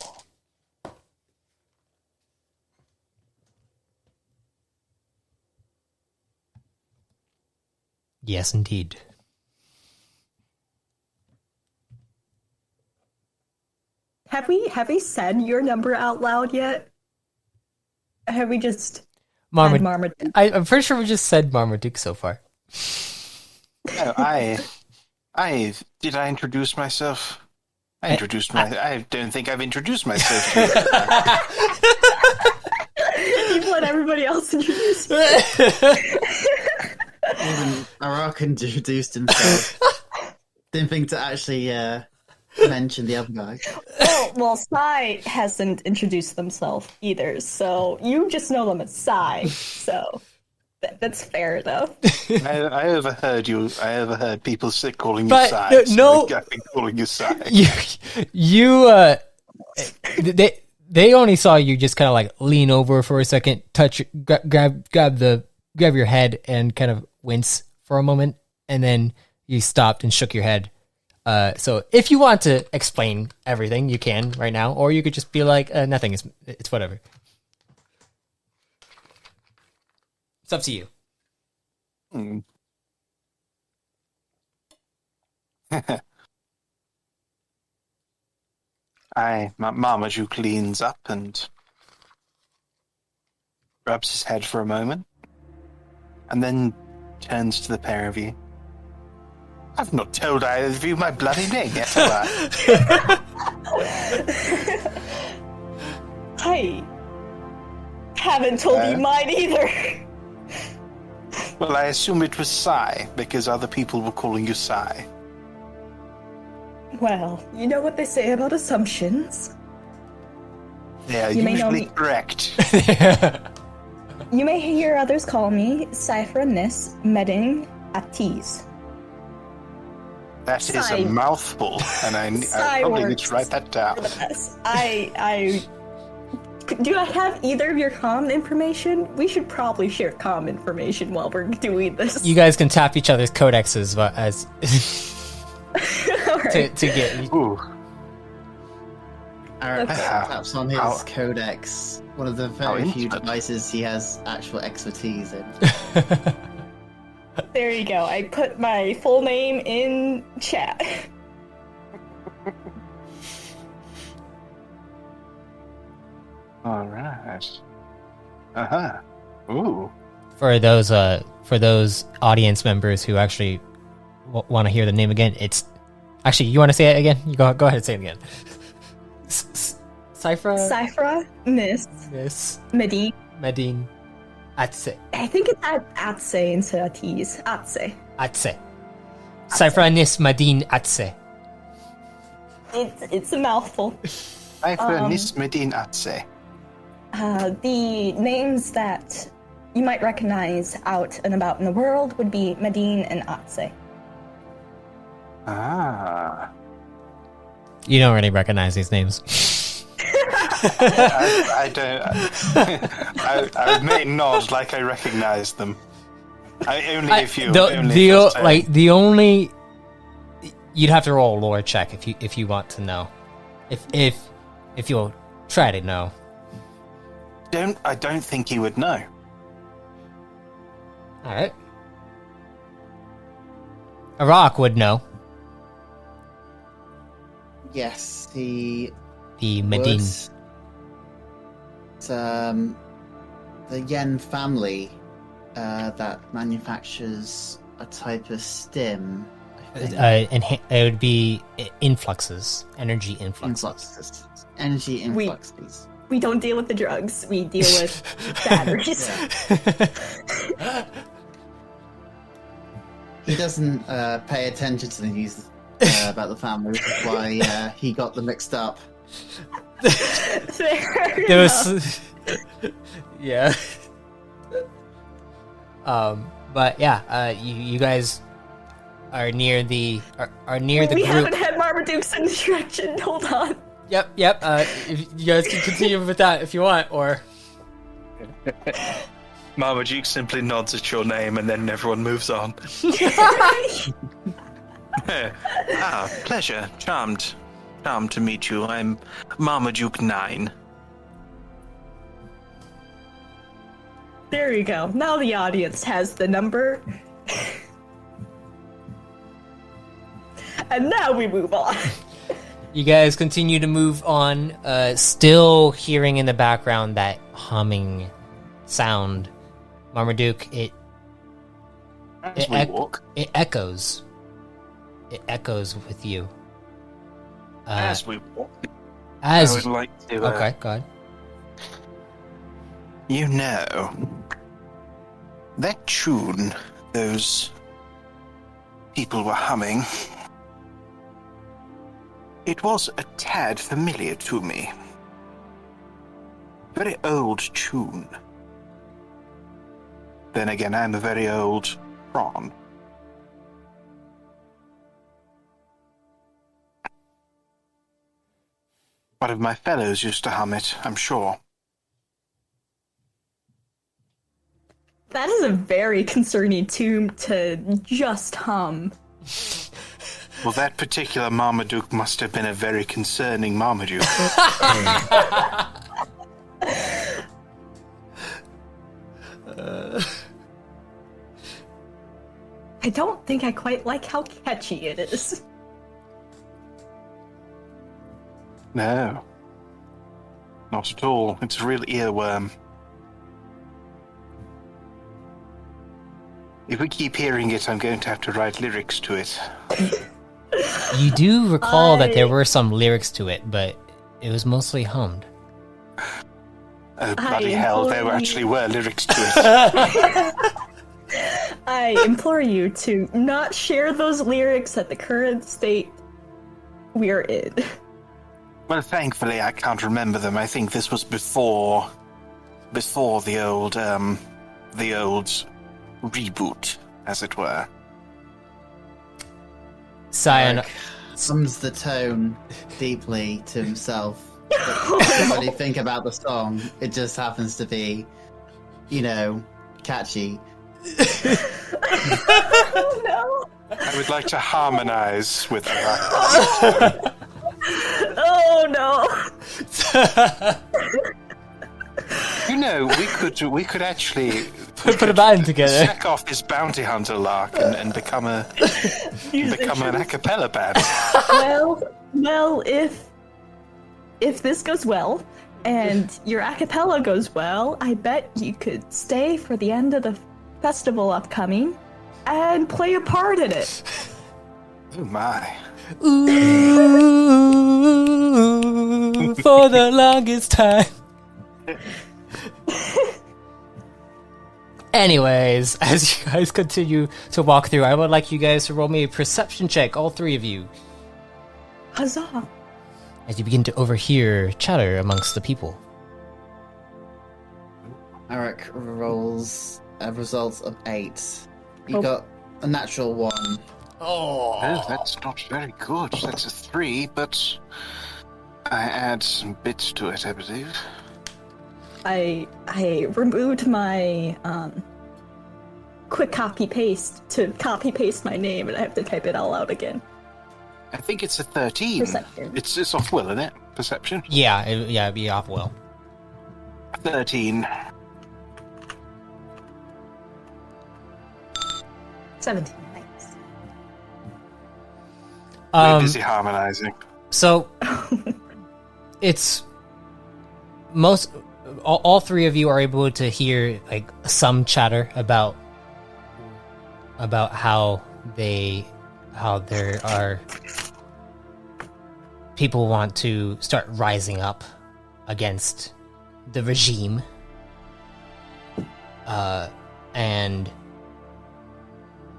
Yes, indeed. Have we said your number out loud yet? Have we just Marmaduke? I'm pretty sure we just said Marmaduke so far. No, I did I introduce myself? I don't think I've introduced myself to you. You've let everybody else introduce you. Even Arak introduced himself. Didn't think to actually mention the other guy. Well, Sai hasn't introduced themselves either, so you just know them as Sai. So that's fair, though. I overheard you. I overheard people calling you But, Sai. no, so I've been calling you Sai. They only saw you just kind of like lean over for a second, grab your head and kind of wince for a moment, and then you stopped and shook your head. So if you want to explain everything, you can right now, or you could just be like, nothing. It's whatever. It's up to you. Marmaduke leans up and rubs his head for a moment, and then turns to the pair of you. I've not told either of you my bloody name yet, have I haven't told you mine either. Well, I assume it was Sai, because other people were calling you Sai. Well, you know what they say about assumptions. They are You may know usually me- correct. You may hear others call me Cypher Nis Medding Atis. That is Sai. a mouthful, and I Sai probably need works to write that down. for the best. Do I have either of your comm information? We should probably share comm information while we're doing this. You guys can tap each other's codexes as Alright. to get. Ooh. Arak Okay. taps on his How- codex, one of the How very few intimate. devices he has actual expertise in. There you go. I put my full name in chat. All right. Uh-huh. Ooh. For those audience members who actually want to hear the name again, it's actually, you want to say it again? You go ahead and say it again. Cypher. Cypher Nis Yes. Medine. Atse. I think it's Atse instead of T's. Atse. Atse. Cypher Nis Madine Atse. It's a mouthful. Cypher Nis Medin Atse. The names that you might recognize out and about in the world would be Medine and Atse. Ah. You don't really recognize these names. I don't. I may nod like I recognize them. Only if you. The only you'd have to roll a lore check if you want to know. If you'll try to know. I don't think he would know. All right. Arak would know. Yes, he The would. Medine. It's, the Yen family that manufactures a type of stim. I think. It would be influxes, energy influxes. Energy influxes. We don't deal with the drugs. We deal with batteries. He doesn't pay attention to the news about the family, which is why he got them mixed up. Fair There enough. was, yeah. But yeah, you guys are near the We group. haven't had Marmaduke's instruction. Hold on. Yep. If you guys can continue with that if you want, or Marmaduke simply nods at your name and then everyone moves on. Pleasure. Charmed to meet you. I'm Marmaduke 9. There you go. Now the audience has the number. And now we move on. you guys continue to move on, still hearing in the background that humming sound. Marmaduke, As we walk. it echoes. It echoes with you. As we walk. As I would like to... okay, go ahead. You know, that tune those people were humming, it was a tad familiar to me. Very old tune. Then again, I'm a very old prawn. One of my fellows used to hum it, I'm sure. That is a very concerning tune to just hum. Well, that particular Marmaduke must have been a very concerning Marmaduke. I don't think I quite like how catchy it is. No. Not at all. It's a real earworm. If we keep hearing it, I'm going to have to write lyrics to it. You do recall that there were some lyrics to it, but it was mostly hummed. Oh, bloody hell, there actually were lyrics to it. I implore you to not share those lyrics at the current state we're in. Well, thankfully, I can't remember them. I think this was before the old reboot, as it were. Sion, Sums the tone deeply to himself. But when you think about the song, it just happens to be, catchy. Oh no! I would like to harmonize with her. Oh no! You know, we could actually put a band together. sack off this bounty hunter lark and become an a cappella band. Well, if this goes well and your a cappella goes well, I bet you could stay for the end of the festival upcoming and play a part in it. Oh my. Ooh, for the longest time. Anyways, as you guys continue to walk through, I would like you guys to roll me a perception check, all three of you, Huzzah! as you begin to overhear chatter amongst the people. Eric rolls a result of 8. You got a natural 1. Oh, that's not very good. That's a 3, but I add some bits to it, I believe. I removed my quick copy paste to copy paste my name, and I have to type it all out again. I think it's a 13. Perception. It's off will, isn't it? Perception? Yeah, it'd be off will. 13. 17. Nice. We're busy harmonizing. So it's all three of you are able to hear like some chatter about how there are people want to start rising up against the regime, and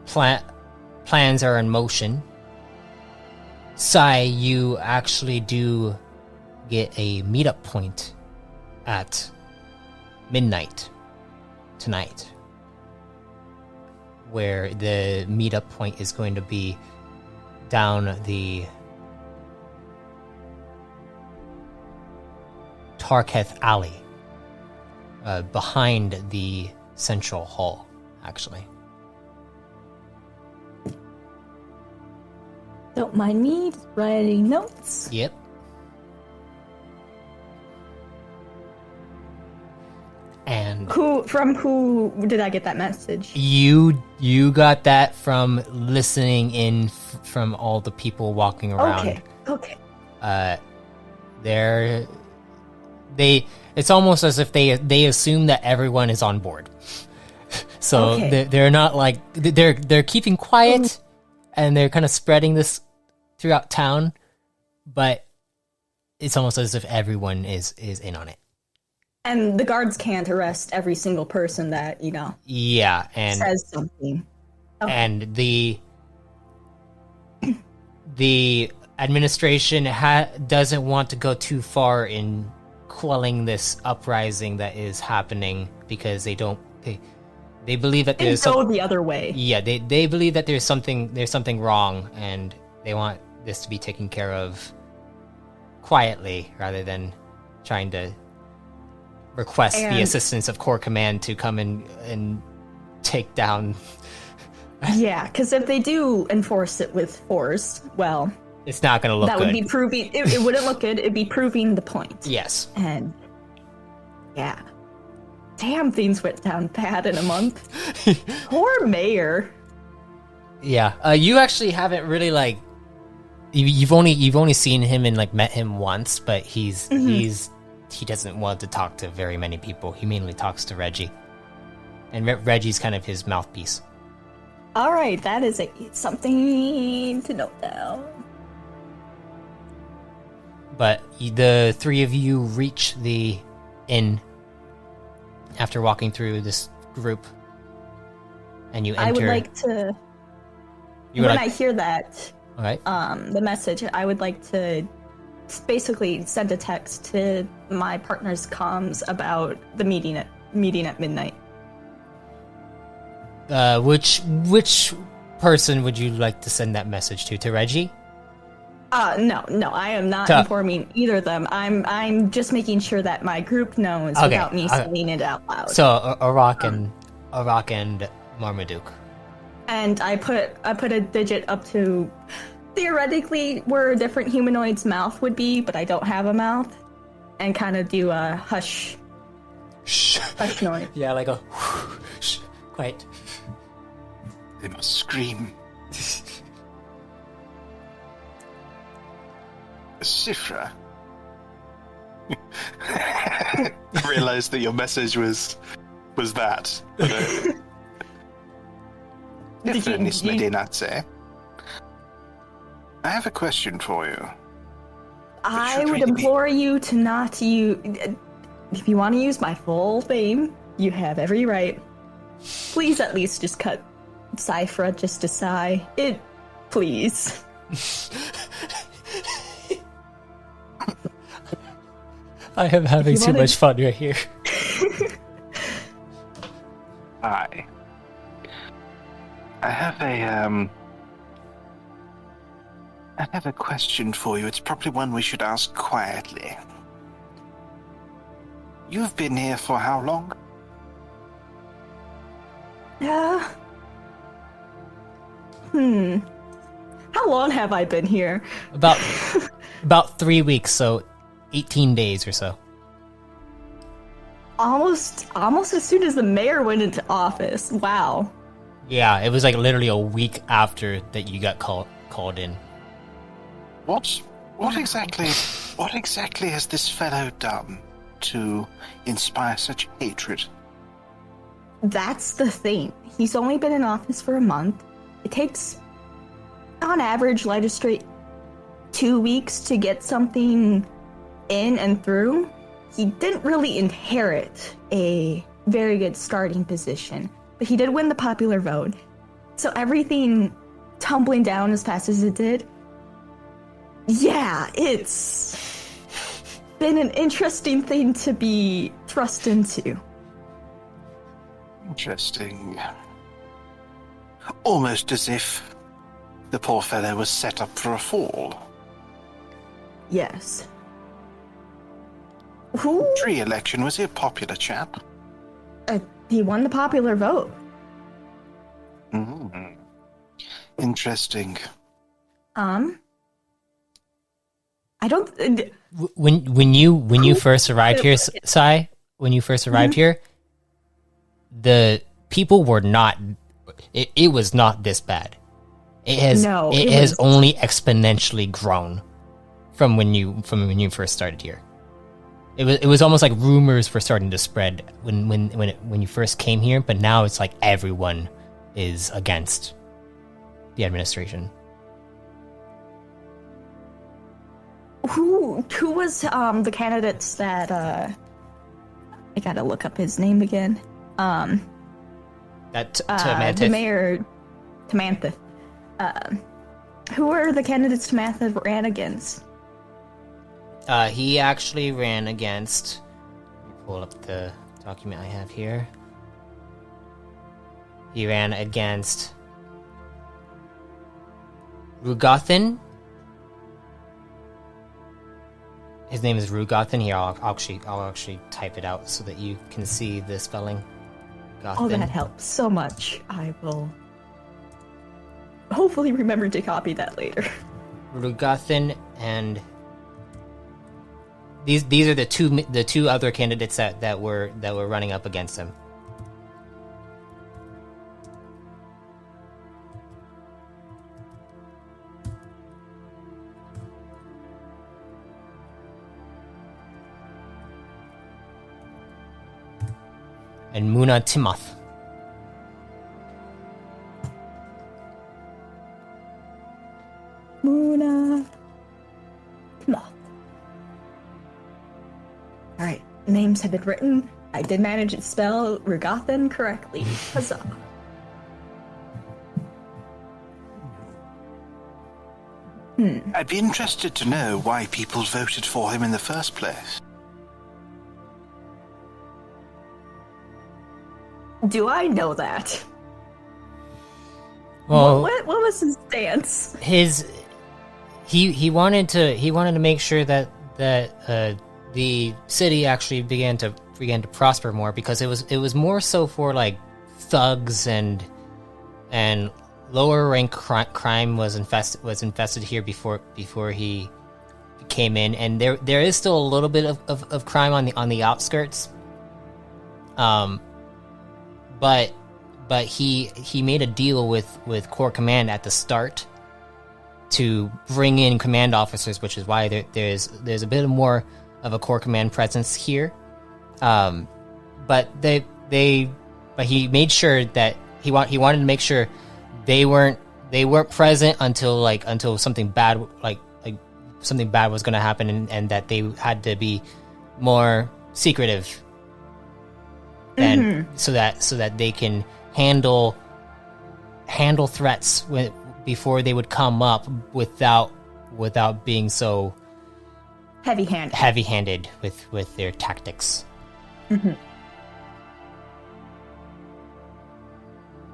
plans are in motion. Sai, you actually do get a meetup point at midnight tonight, where the meetup point is going to be down the Tarketh Alley, behind the central hall, actually. Don't mind me, just writing notes. Yep. And From who did I get that message? you got that from listening in from all the people walking around. Okay. It's almost as if they assume that everyone is on board. So Okay. they're not like they're keeping quiet, and they're kind of spreading this throughout town, but it's almost as if everyone is in on it. And the guards can't arrest every single person that, Yeah, and says something. Okay. and the administration doesn't want to go too far in quelling this uprising that is happening, because they believe that there's go the other way. Yeah, they believe that there's something wrong, and they want this to be taken care of quietly rather than trying to request the assistance of Corps Command to come and take down. Yeah, because if they do enforce it with force, well, it's not going to look good. That would be proving it wouldn't look good. It'd be proving the point. Yes. And yeah, damn, things went down bad in a month. Poor mayor. Yeah, you actually haven't really like you've only seen him and like met him once, but he doesn't want to talk to very many people. He mainly talks to Reggie, and Reggie's kind of his mouthpiece. All right, that is something to note down. But the three of you reach the inn after walking through this group, and you enter. I would like to. I hear that, all right. The message, I would like to basically send a text to my partner's comms about the meeting at midnight. Which person would you like to send that message to? To Reggie? No, I am not informing either of them. I'm just making sure that my group knows without me saying it out loud. So Arak and Marmaduke. And I put a digit up to theoretically where a different humanoid's mouth would be, but I don't have a mouth, and kind of do a hush noise. Yeah, like a shh, quiet. They must scream. Sifra. I realized that your message was that. I have a question for you. I would implore you to not use... If you want to use my full name, you have every right. Please at least just cut Cypher just to Sai. Please. I am having too much fun right here. I have a question for you. It's probably one we should ask quietly. You've been here for how long? How long have I been here? About 3 weeks, so 18 days or so. Almost as soon as the mayor went into office. Wow. Yeah, it was like literally a week after that you got called in. What What exactly has this fellow done to inspire such hatred? That's the thing. He's only been in office for a month. It takes, on average, legislate 2 weeks to get something in and through. He didn't really inherit a very good starting position, but he did win the popular vote. So everything tumbling down as fast as it did, yeah, it's been an interesting thing to be thrust into. Interesting. Almost as if the poor fellow was set up for a fall. Yes. Who? Re-election, was he a popular chap? He won the popular vote. Mm. Interesting. I don't. When you first arrived here, Sai, when you first arrived here, the people were not. It was not this bad. It has only exponentially grown from when you first started here. It was almost like rumors were starting to spread when you first came here, but now it's like everyone is against the administration. Who was the candidates that I gotta look up his name again. The mayor Tamantha. Who were the candidates Tamantha ran against? He actually ran against. Let me pull up the document I have here. He ran against Rugathan. His name is Rugathan. Here, I'll actually type it out so that you can see the spelling. Gothan. Oh, that helps so much. I will hopefully remember to copy that later. Rugathan and these are the two other candidates that were running up against him. And Muna Timoth. Muna Timoth. Alright, names have been written. I did manage to spell Rugathan correctly. Huzzah. I'd be interested to know why people voted for him in the first place. Do I know that? Well, what was his stance? He wanted to make sure that the city actually began to prosper more, because it was more so for like thugs and lower rank crime was infested here before he came in, and there is still a little bit of crime on the outskirts. But he made a deal with Corps Command at the start to bring in command officers, which is why there's a bit more of a Corps Command presence here. But he made sure that he wanted to make sure they weren't present until something bad like something bad was going to happen, and that they had to be more secretive. And so that they can handle threats before they would come up without being so heavy-handed with their tactics. Mm-hmm.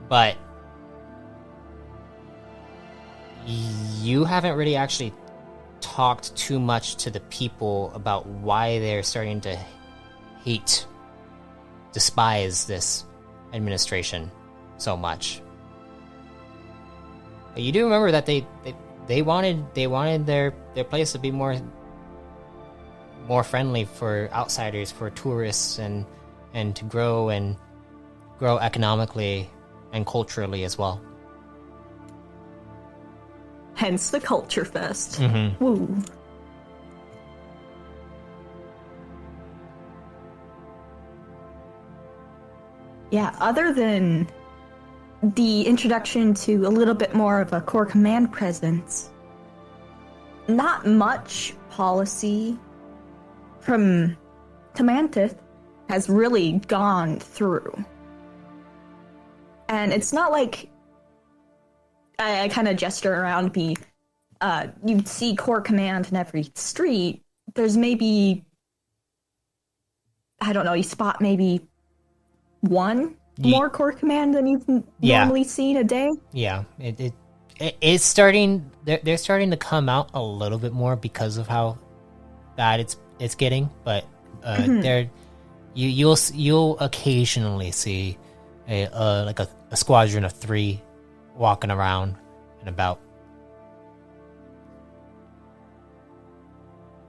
But you haven't really actually talked too much to the people about why they're starting to despise this administration so much. But you do remember that they wanted their place to be more friendly for outsiders, for tourists, and to grow economically and culturally as well. Hence the Culture Fest. Mm-hmm. Woo. Yeah, other than the introduction to a little bit more of a core command presence, not much policy from Tamantith has really gone through. And it's not like I kind of gesture around you'd see core command in every street. There's maybe, I don't know, you spot maybe one more core command than you've normally seen a day. Yeah, it's starting. They're starting to come out a little bit more because of how bad it's getting. But you'll occasionally see a squadron of 3 walking around and about.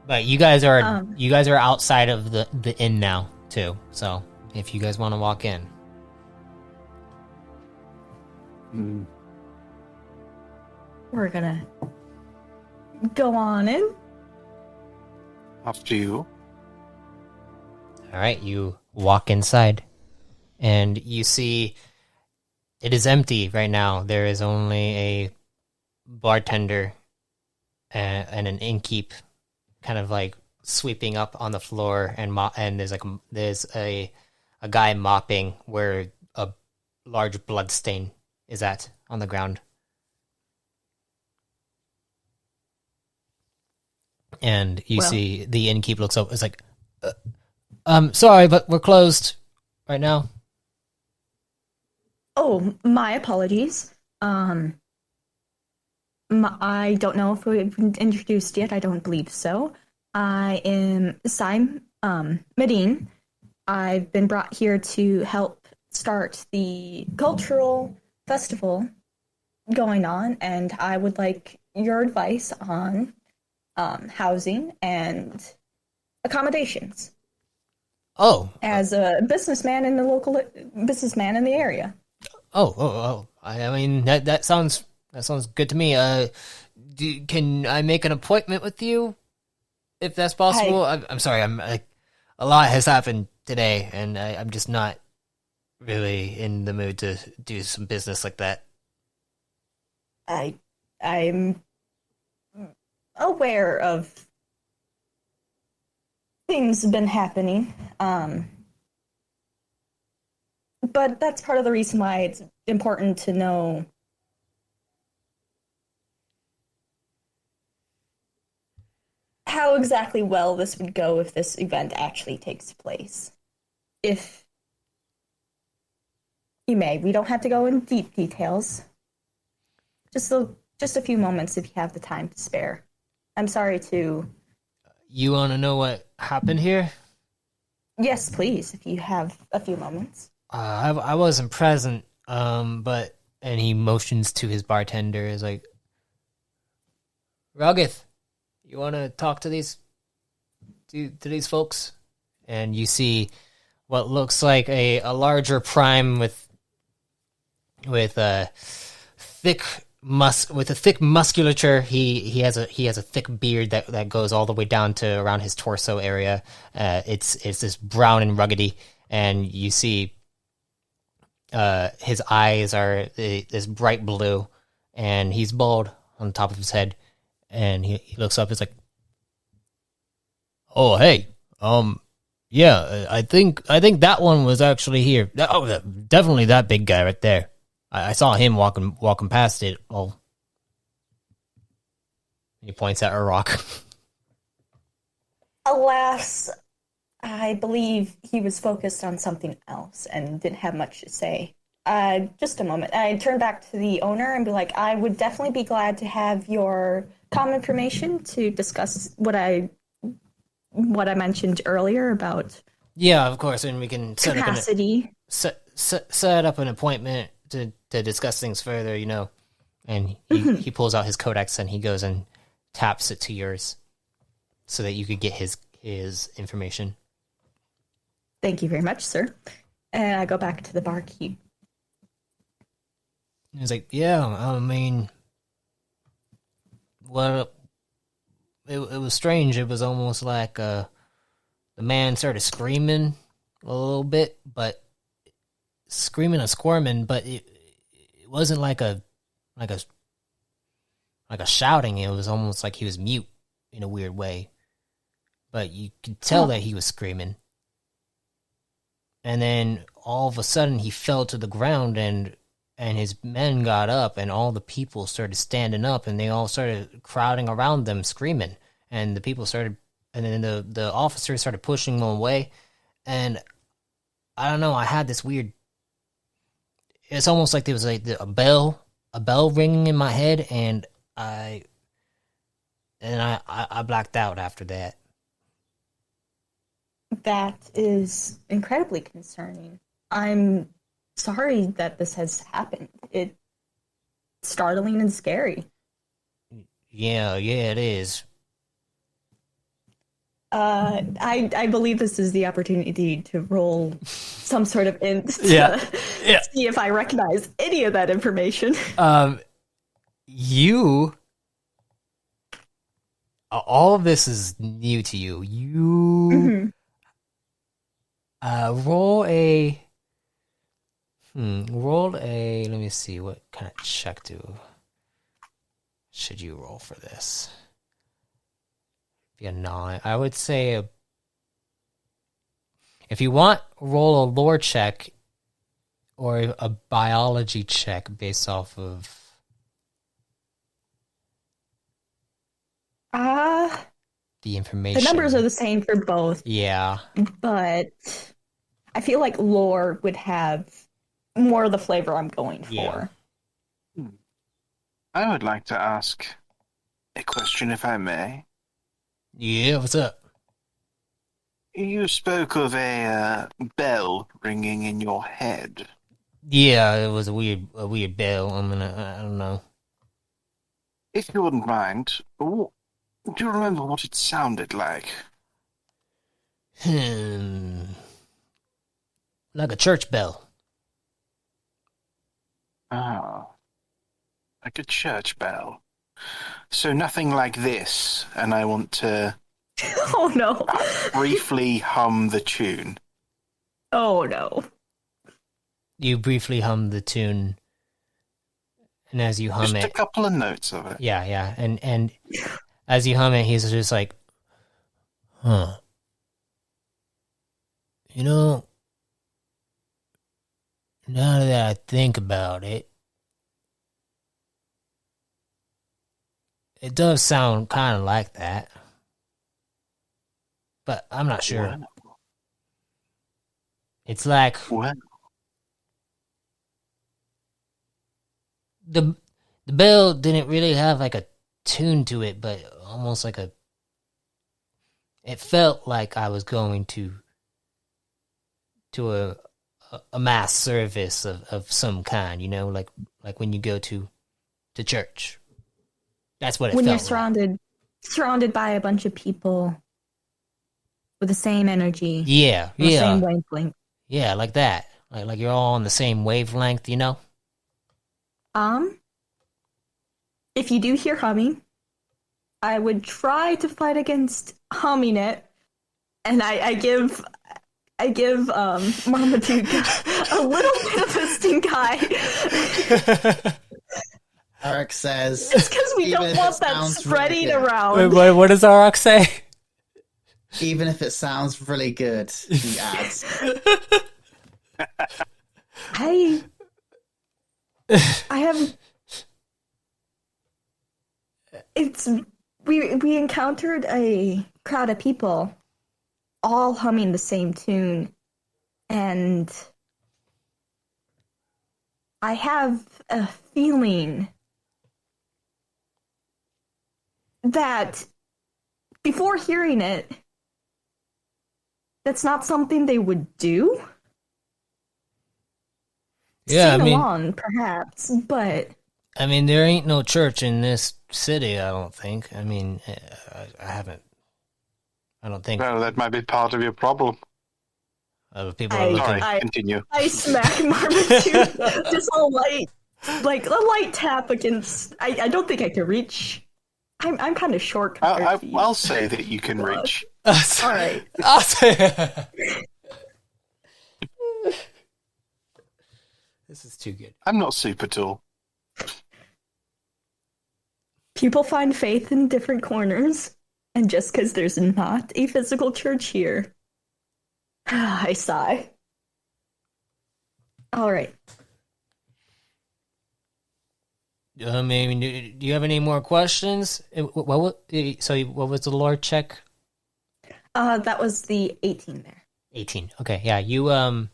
But you guys are outside of the inn now too. So if you guys want to walk in. We're gonna go on in. After you. Alright, you walk inside. And you see it is empty right now. There is only a bartender and an innkeep kind of like sweeping up on the floor, and there's a guy mopping where a large blood stain is at on the ground. And you see the innkeep looks up. It's like, sorry, but we're closed right now. Oh, my apologies. I don't know if we've been introduced yet. I don't believe so. I am Saim Medine. I've been brought here to help start the cultural festival going on, and I would like your advice on housing and accommodations. Oh, as a businessman in the area. Oh! I mean that sounds good to me. Can I make an appointment with you, if that's possible? I'm sorry. A lot has happened today, and I'm just not really in the mood to do some business like that. I'm aware of things have been happening, but that's part of the reason why it's important to know how exactly well this would go if this event actually takes place. If you may, we don't have to go in deep details. Just a few moments if you have the time to spare. I'm sorry to... You want to know what happened here? Yes, please, if you have a few moments. I wasn't present, but... And he motions to his bartender, is like... Rogith, you want to talk to these folks? And you see what looks like a larger prime with a thick musculature. He has a thick beard that goes all the way down to around his torso area. It's this brown and ruggedy, and you see his eyes are this bright blue, and he's bald on the top of his head. And he looks up. He's like, "Oh, hey, yeah, I think that one was actually here. Oh, definitely that big guy right there. I saw him walking past it. Oh." He points at a rock. Alas, I believe he was focused on something else and didn't have much to say. Just a moment. I turn back to the owner and be like, I would definitely be glad to have your comm information to discuss what I mentioned earlier about. Yeah, of course, and we can capacity. Set up an appointment to discuss things further, you know. And he pulls out his codex and he goes and taps it to yours so that you could get his information. Thank you very much, sir. And I go back to the barkeep. He's like, yeah, I mean, well, it was strange. It was almost like the man started screaming a little bit, but screaming and squirming, but it wasn't like a shouting. It was almost like he was mute in a weird way, but you could tell that he was screaming. And then all of a sudden he fell to the ground, and his men got up, and all the people started standing up, and they all started crowding around them screaming, and the people started, and then the officers started pushing them away. And I don't know, I had this weird, it's almost like there was like a bell ringing in my head, and I blacked out after that. That is incredibly concerning. I'm sorry that this has happened. It's startling and scary. Yeah, it is. I believe this is the opportunity to roll some sort of int to see if I recognize any of that information. All of this is new to you. You roll a. Let me see, what kind of check should you roll for this? Be a 9. I would say if you want, roll a lore check or a biology check based off of. The information. The numbers are the same for both. Yeah. But I feel like lore would have more of the flavor I'm going for. Yeah. I would like to ask a question, if I may. Yeah, what's up? You spoke of a bell ringing in your head. Yeah, it was a weird bell. I don't know. If you wouldn't mind, do you remember what it sounded like? Like a church bell. Ah, like a church bell. So nothing like this, and I want to Oh no. briefly hum the tune. Oh no. You briefly hum the tune, and as you hum Just it, a couple of notes of it. yeah, and as you hum it, he's just like, huh. You know, now that I think about it, it does sound kind of like that. But I'm not sure. Wow. It's like Well, the bell didn't really have like a tune to it, but almost like it felt like I was going to a mass service of some kind, you know, like when you go to church. That's what it When felt you're surrounded by a bunch of people with the same energy. Yeah, the same wavelength. Yeah, like that. Like you're all on the same wavelength, you know? If you do hear humming, I would try to fight against humming it, and I give Marmaduke a little bit of a stink eye. Eric says, It's because we even don't if want it that sounds spreading really good. around. Wait, what does Arak say? Even if it sounds really good, he adds. I have. We encountered a crowd of people, all humming the same tune, and I have a feeling that before hearing it, that's not something they would do. Yeah, Sing I mean, along, perhaps, but I mean, there ain't no church in this city, I don't think. I mean, I don't think. well, that might be part of your problem. People are looking. Sorry, continue. I smack Marmaduke just a light tap against. I don't think I can reach. I'm kind of short compared to you. I'll say that you can reach. All right. I'll say. This is too good. I'm not super tall. People find faith in different corners, and just because there's not a physical church here, I sigh. All right. I mean, do you have any more questions? What was the lore check? That was the 18 there. 18. Okay, yeah. You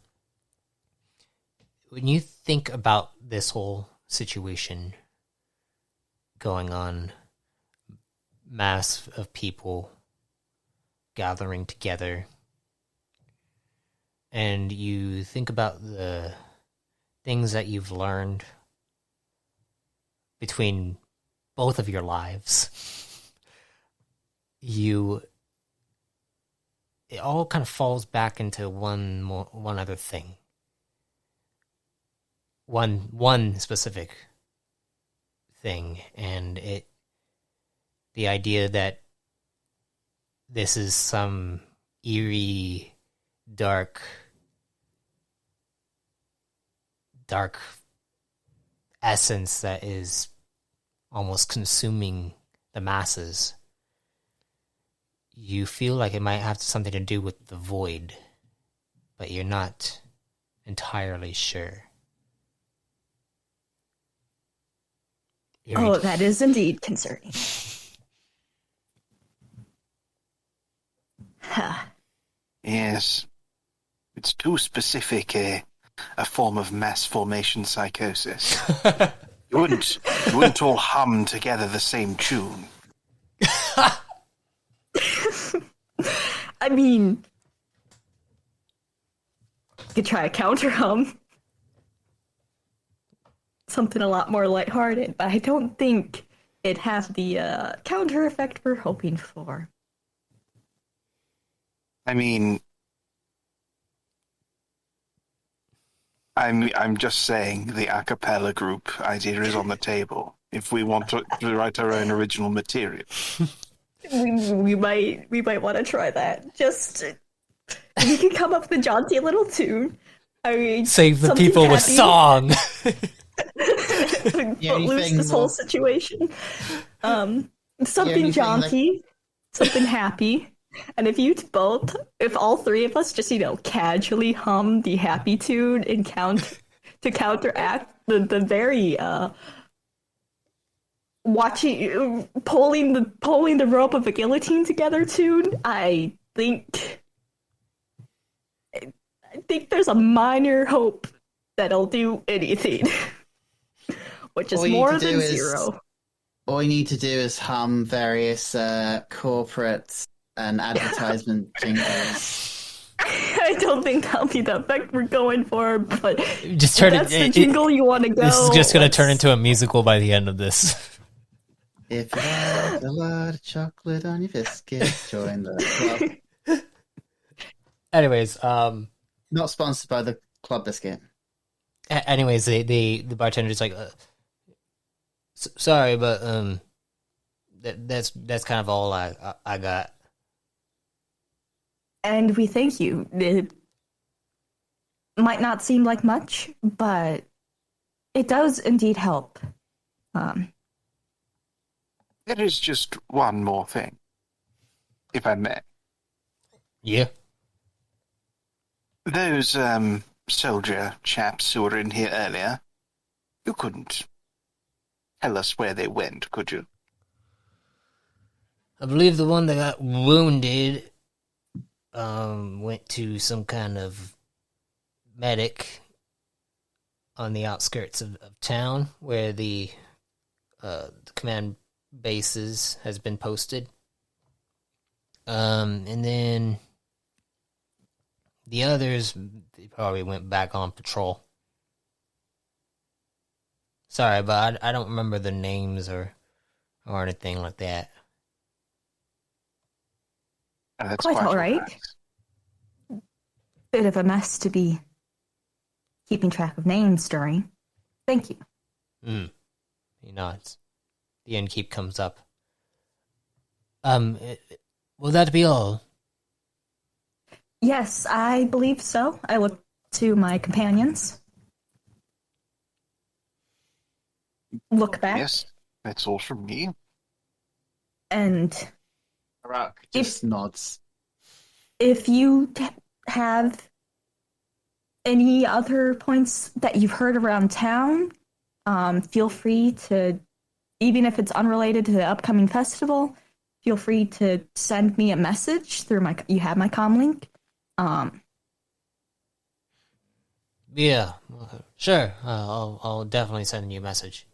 when you think about this whole situation going on, mass of people gathering together, and you think about the things that you've learned between both of your lives, it all kind of falls back into one other thing. One specific thing, and the idea that this is some eerie, dark essence that is almost consuming the masses. You feel like it might have something to do with the void, but you're not entirely sure. Oh, that is indeed concerning. Yes. It's too specific a form of mass formation psychosis. You wouldn't all hum together the same tune. I mean, you could try a counter hum. Something a lot more lighthearted, but I don't think it has the counter effect we're hoping for. I mean, I'm just saying the a cappella group idea is on the table if we want to write our own original material. We might want to try that. Just we can come up with a jaunty little tune. I mean, save the people with song. Lose this whole situation. Something jaunty, something happy. And if all three of us just, casually hum the happy tune and to counteract the very pulling the rope of a guillotine together tune, I think there's a minor hope that'll do anything. Which is more than zero. All you need to do is hum various corporate and advertisement jingles. I don't think that'll be the effect we're going for, but just turn that's the jingle you want to go. This is just going to turn into a musical by the end of this. If you like a lot of chocolate on your biscuit, join the club. Anyways, not sponsored by the Club Biscuit. Anyways, the bartender's like, sorry, but that's kind of all I got. And we thank you. It might not seem like much, but it does indeed help. There is just one more thing, if I may. Yeah. Those soldier chaps who were in here earlier, you couldn't tell us where they went, could you? I believe the one that got wounded went to some kind of medic on the outskirts of town where the command bases has been posted. And then the others, they probably went back on patrol. Sorry, but I don't remember the names or anything like that. That's quite all right. Bit of a mess to be keeping track of names during. Thank you. He nods. The innkeep comes up. Will that be all? Yes, I believe so. I look to my companions. look back. Yes, that's all from me. And Rock just nods. if you have any other points that you've heard around town, feel free to, even if it's unrelated to the upcoming festival, feel free to send me a message through you have my comm link. Yeah, sure. I'll definitely send you a message.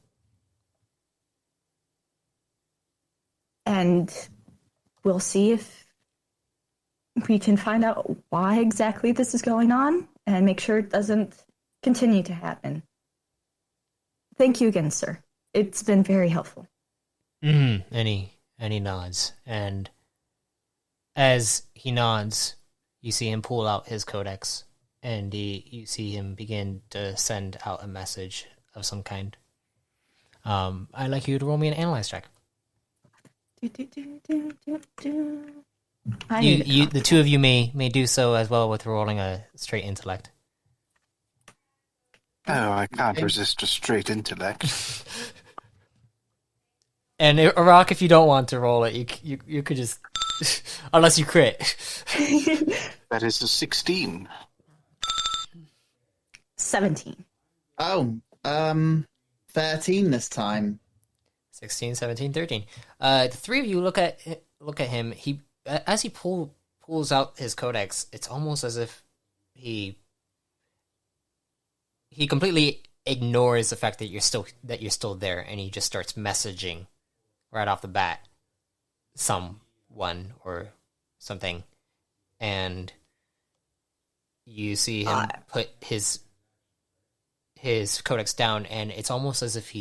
And we'll see if we can find out why exactly this is going on and make sure it doesn't continue to happen. Thank you again, sir. It's been very helpful. And he nods. And as he nods, you see him pull out his codex, and you see him begin to send out a message of some kind. I'd like you to roll me an analyze check. The two of you may do so as well with rolling a straight intellect. Oh, I can't resist a straight intellect. And Iraq, if you don't want to roll it, you could just, unless you crit. That is a 16. 17. Oh, 13 this time. 16, 17, 13. The three of you look at him. As he pulls out his codex, it's almost as if he completely ignores the fact that you're still there, and he just starts messaging right off the bat someone or something, and you see him put his codex down, and it's almost as if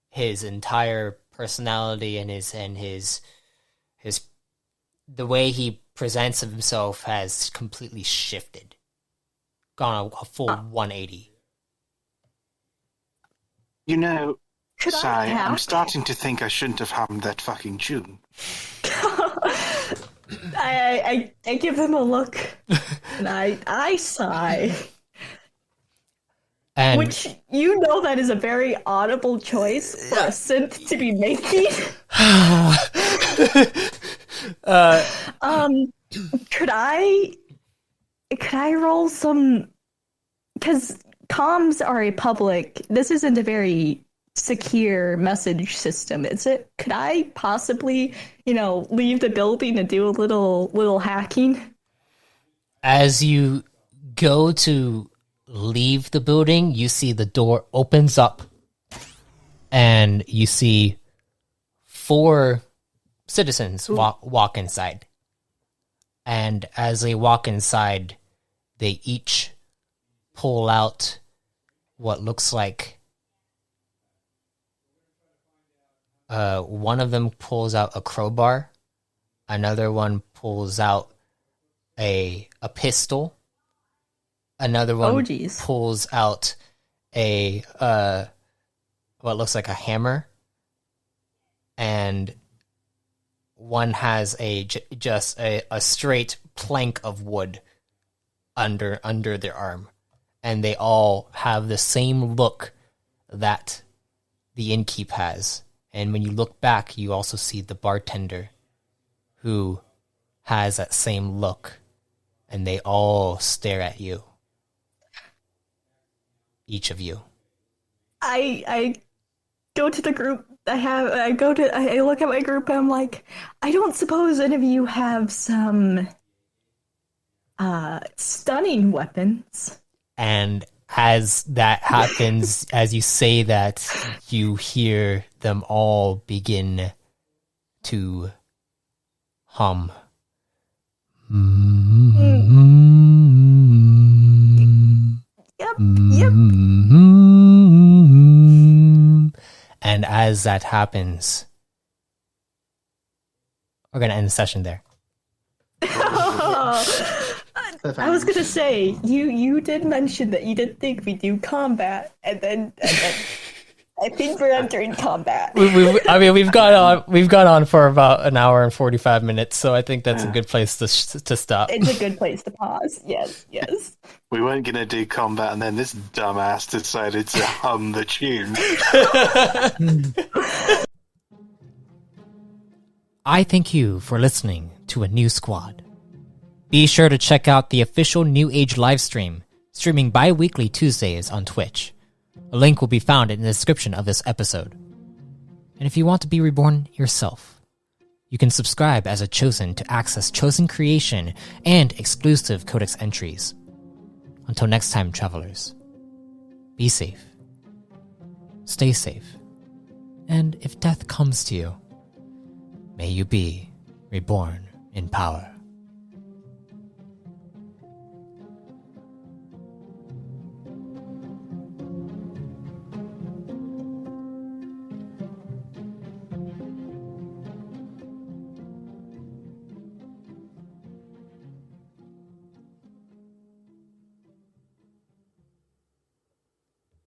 his entire personality and his the way he presents himself has completely shifted, gone a full 180. You know, Could Sai, I I'm starting to think I shouldn't have hummed that fucking tune. I give him a look, and I sigh. And Which, you know, that is a very audible choice for a synth to be making. Could I roll some? Because comms are a public. This isn't a very secure message system, is it? Could I possibly, leave the building and do a little hacking? as you go to leave the building, you see the door opens up, and you see 4 citizens walk inside. And as they walk inside, they each pull out what looks like... one of them pulls out a crowbar. Another one pulls out a pistol. Another one pulls out a what looks like a hammer. And one has just a straight plank of wood under their arm. And they all have the same look that the innkeep has. And when you look back, you also see the bartender who has that same look. And they all stare at you. Each of you. I go to the group. I look at my group and I'm like, I don't suppose any of you have some stunning weapons. And as that happens, as you say that, you hear them all begin to hum. Yep. And as that happens, we're going to end the session there. I was gonna say, you did mention that you didn't think we do combat, and then I think we're entering combat. We've gone on for about an hour and 45 minutes, so I think that's a good place to stop. It's a good place to pause. Yes. We weren't going to do combat, and then this dumbass decided to hum the tune. I thank you for listening to A New Squad. Be sure to check out the official New Age livestream, streaming bi-weekly Tuesdays on Twitch. A link will be found in the description of this episode. And if you want to be reborn yourself, you can subscribe as a Chosen to access Chosen creation and exclusive Codex entries. Until next time, travelers, be safe, stay safe, and if death comes to you, may you be reborn in power.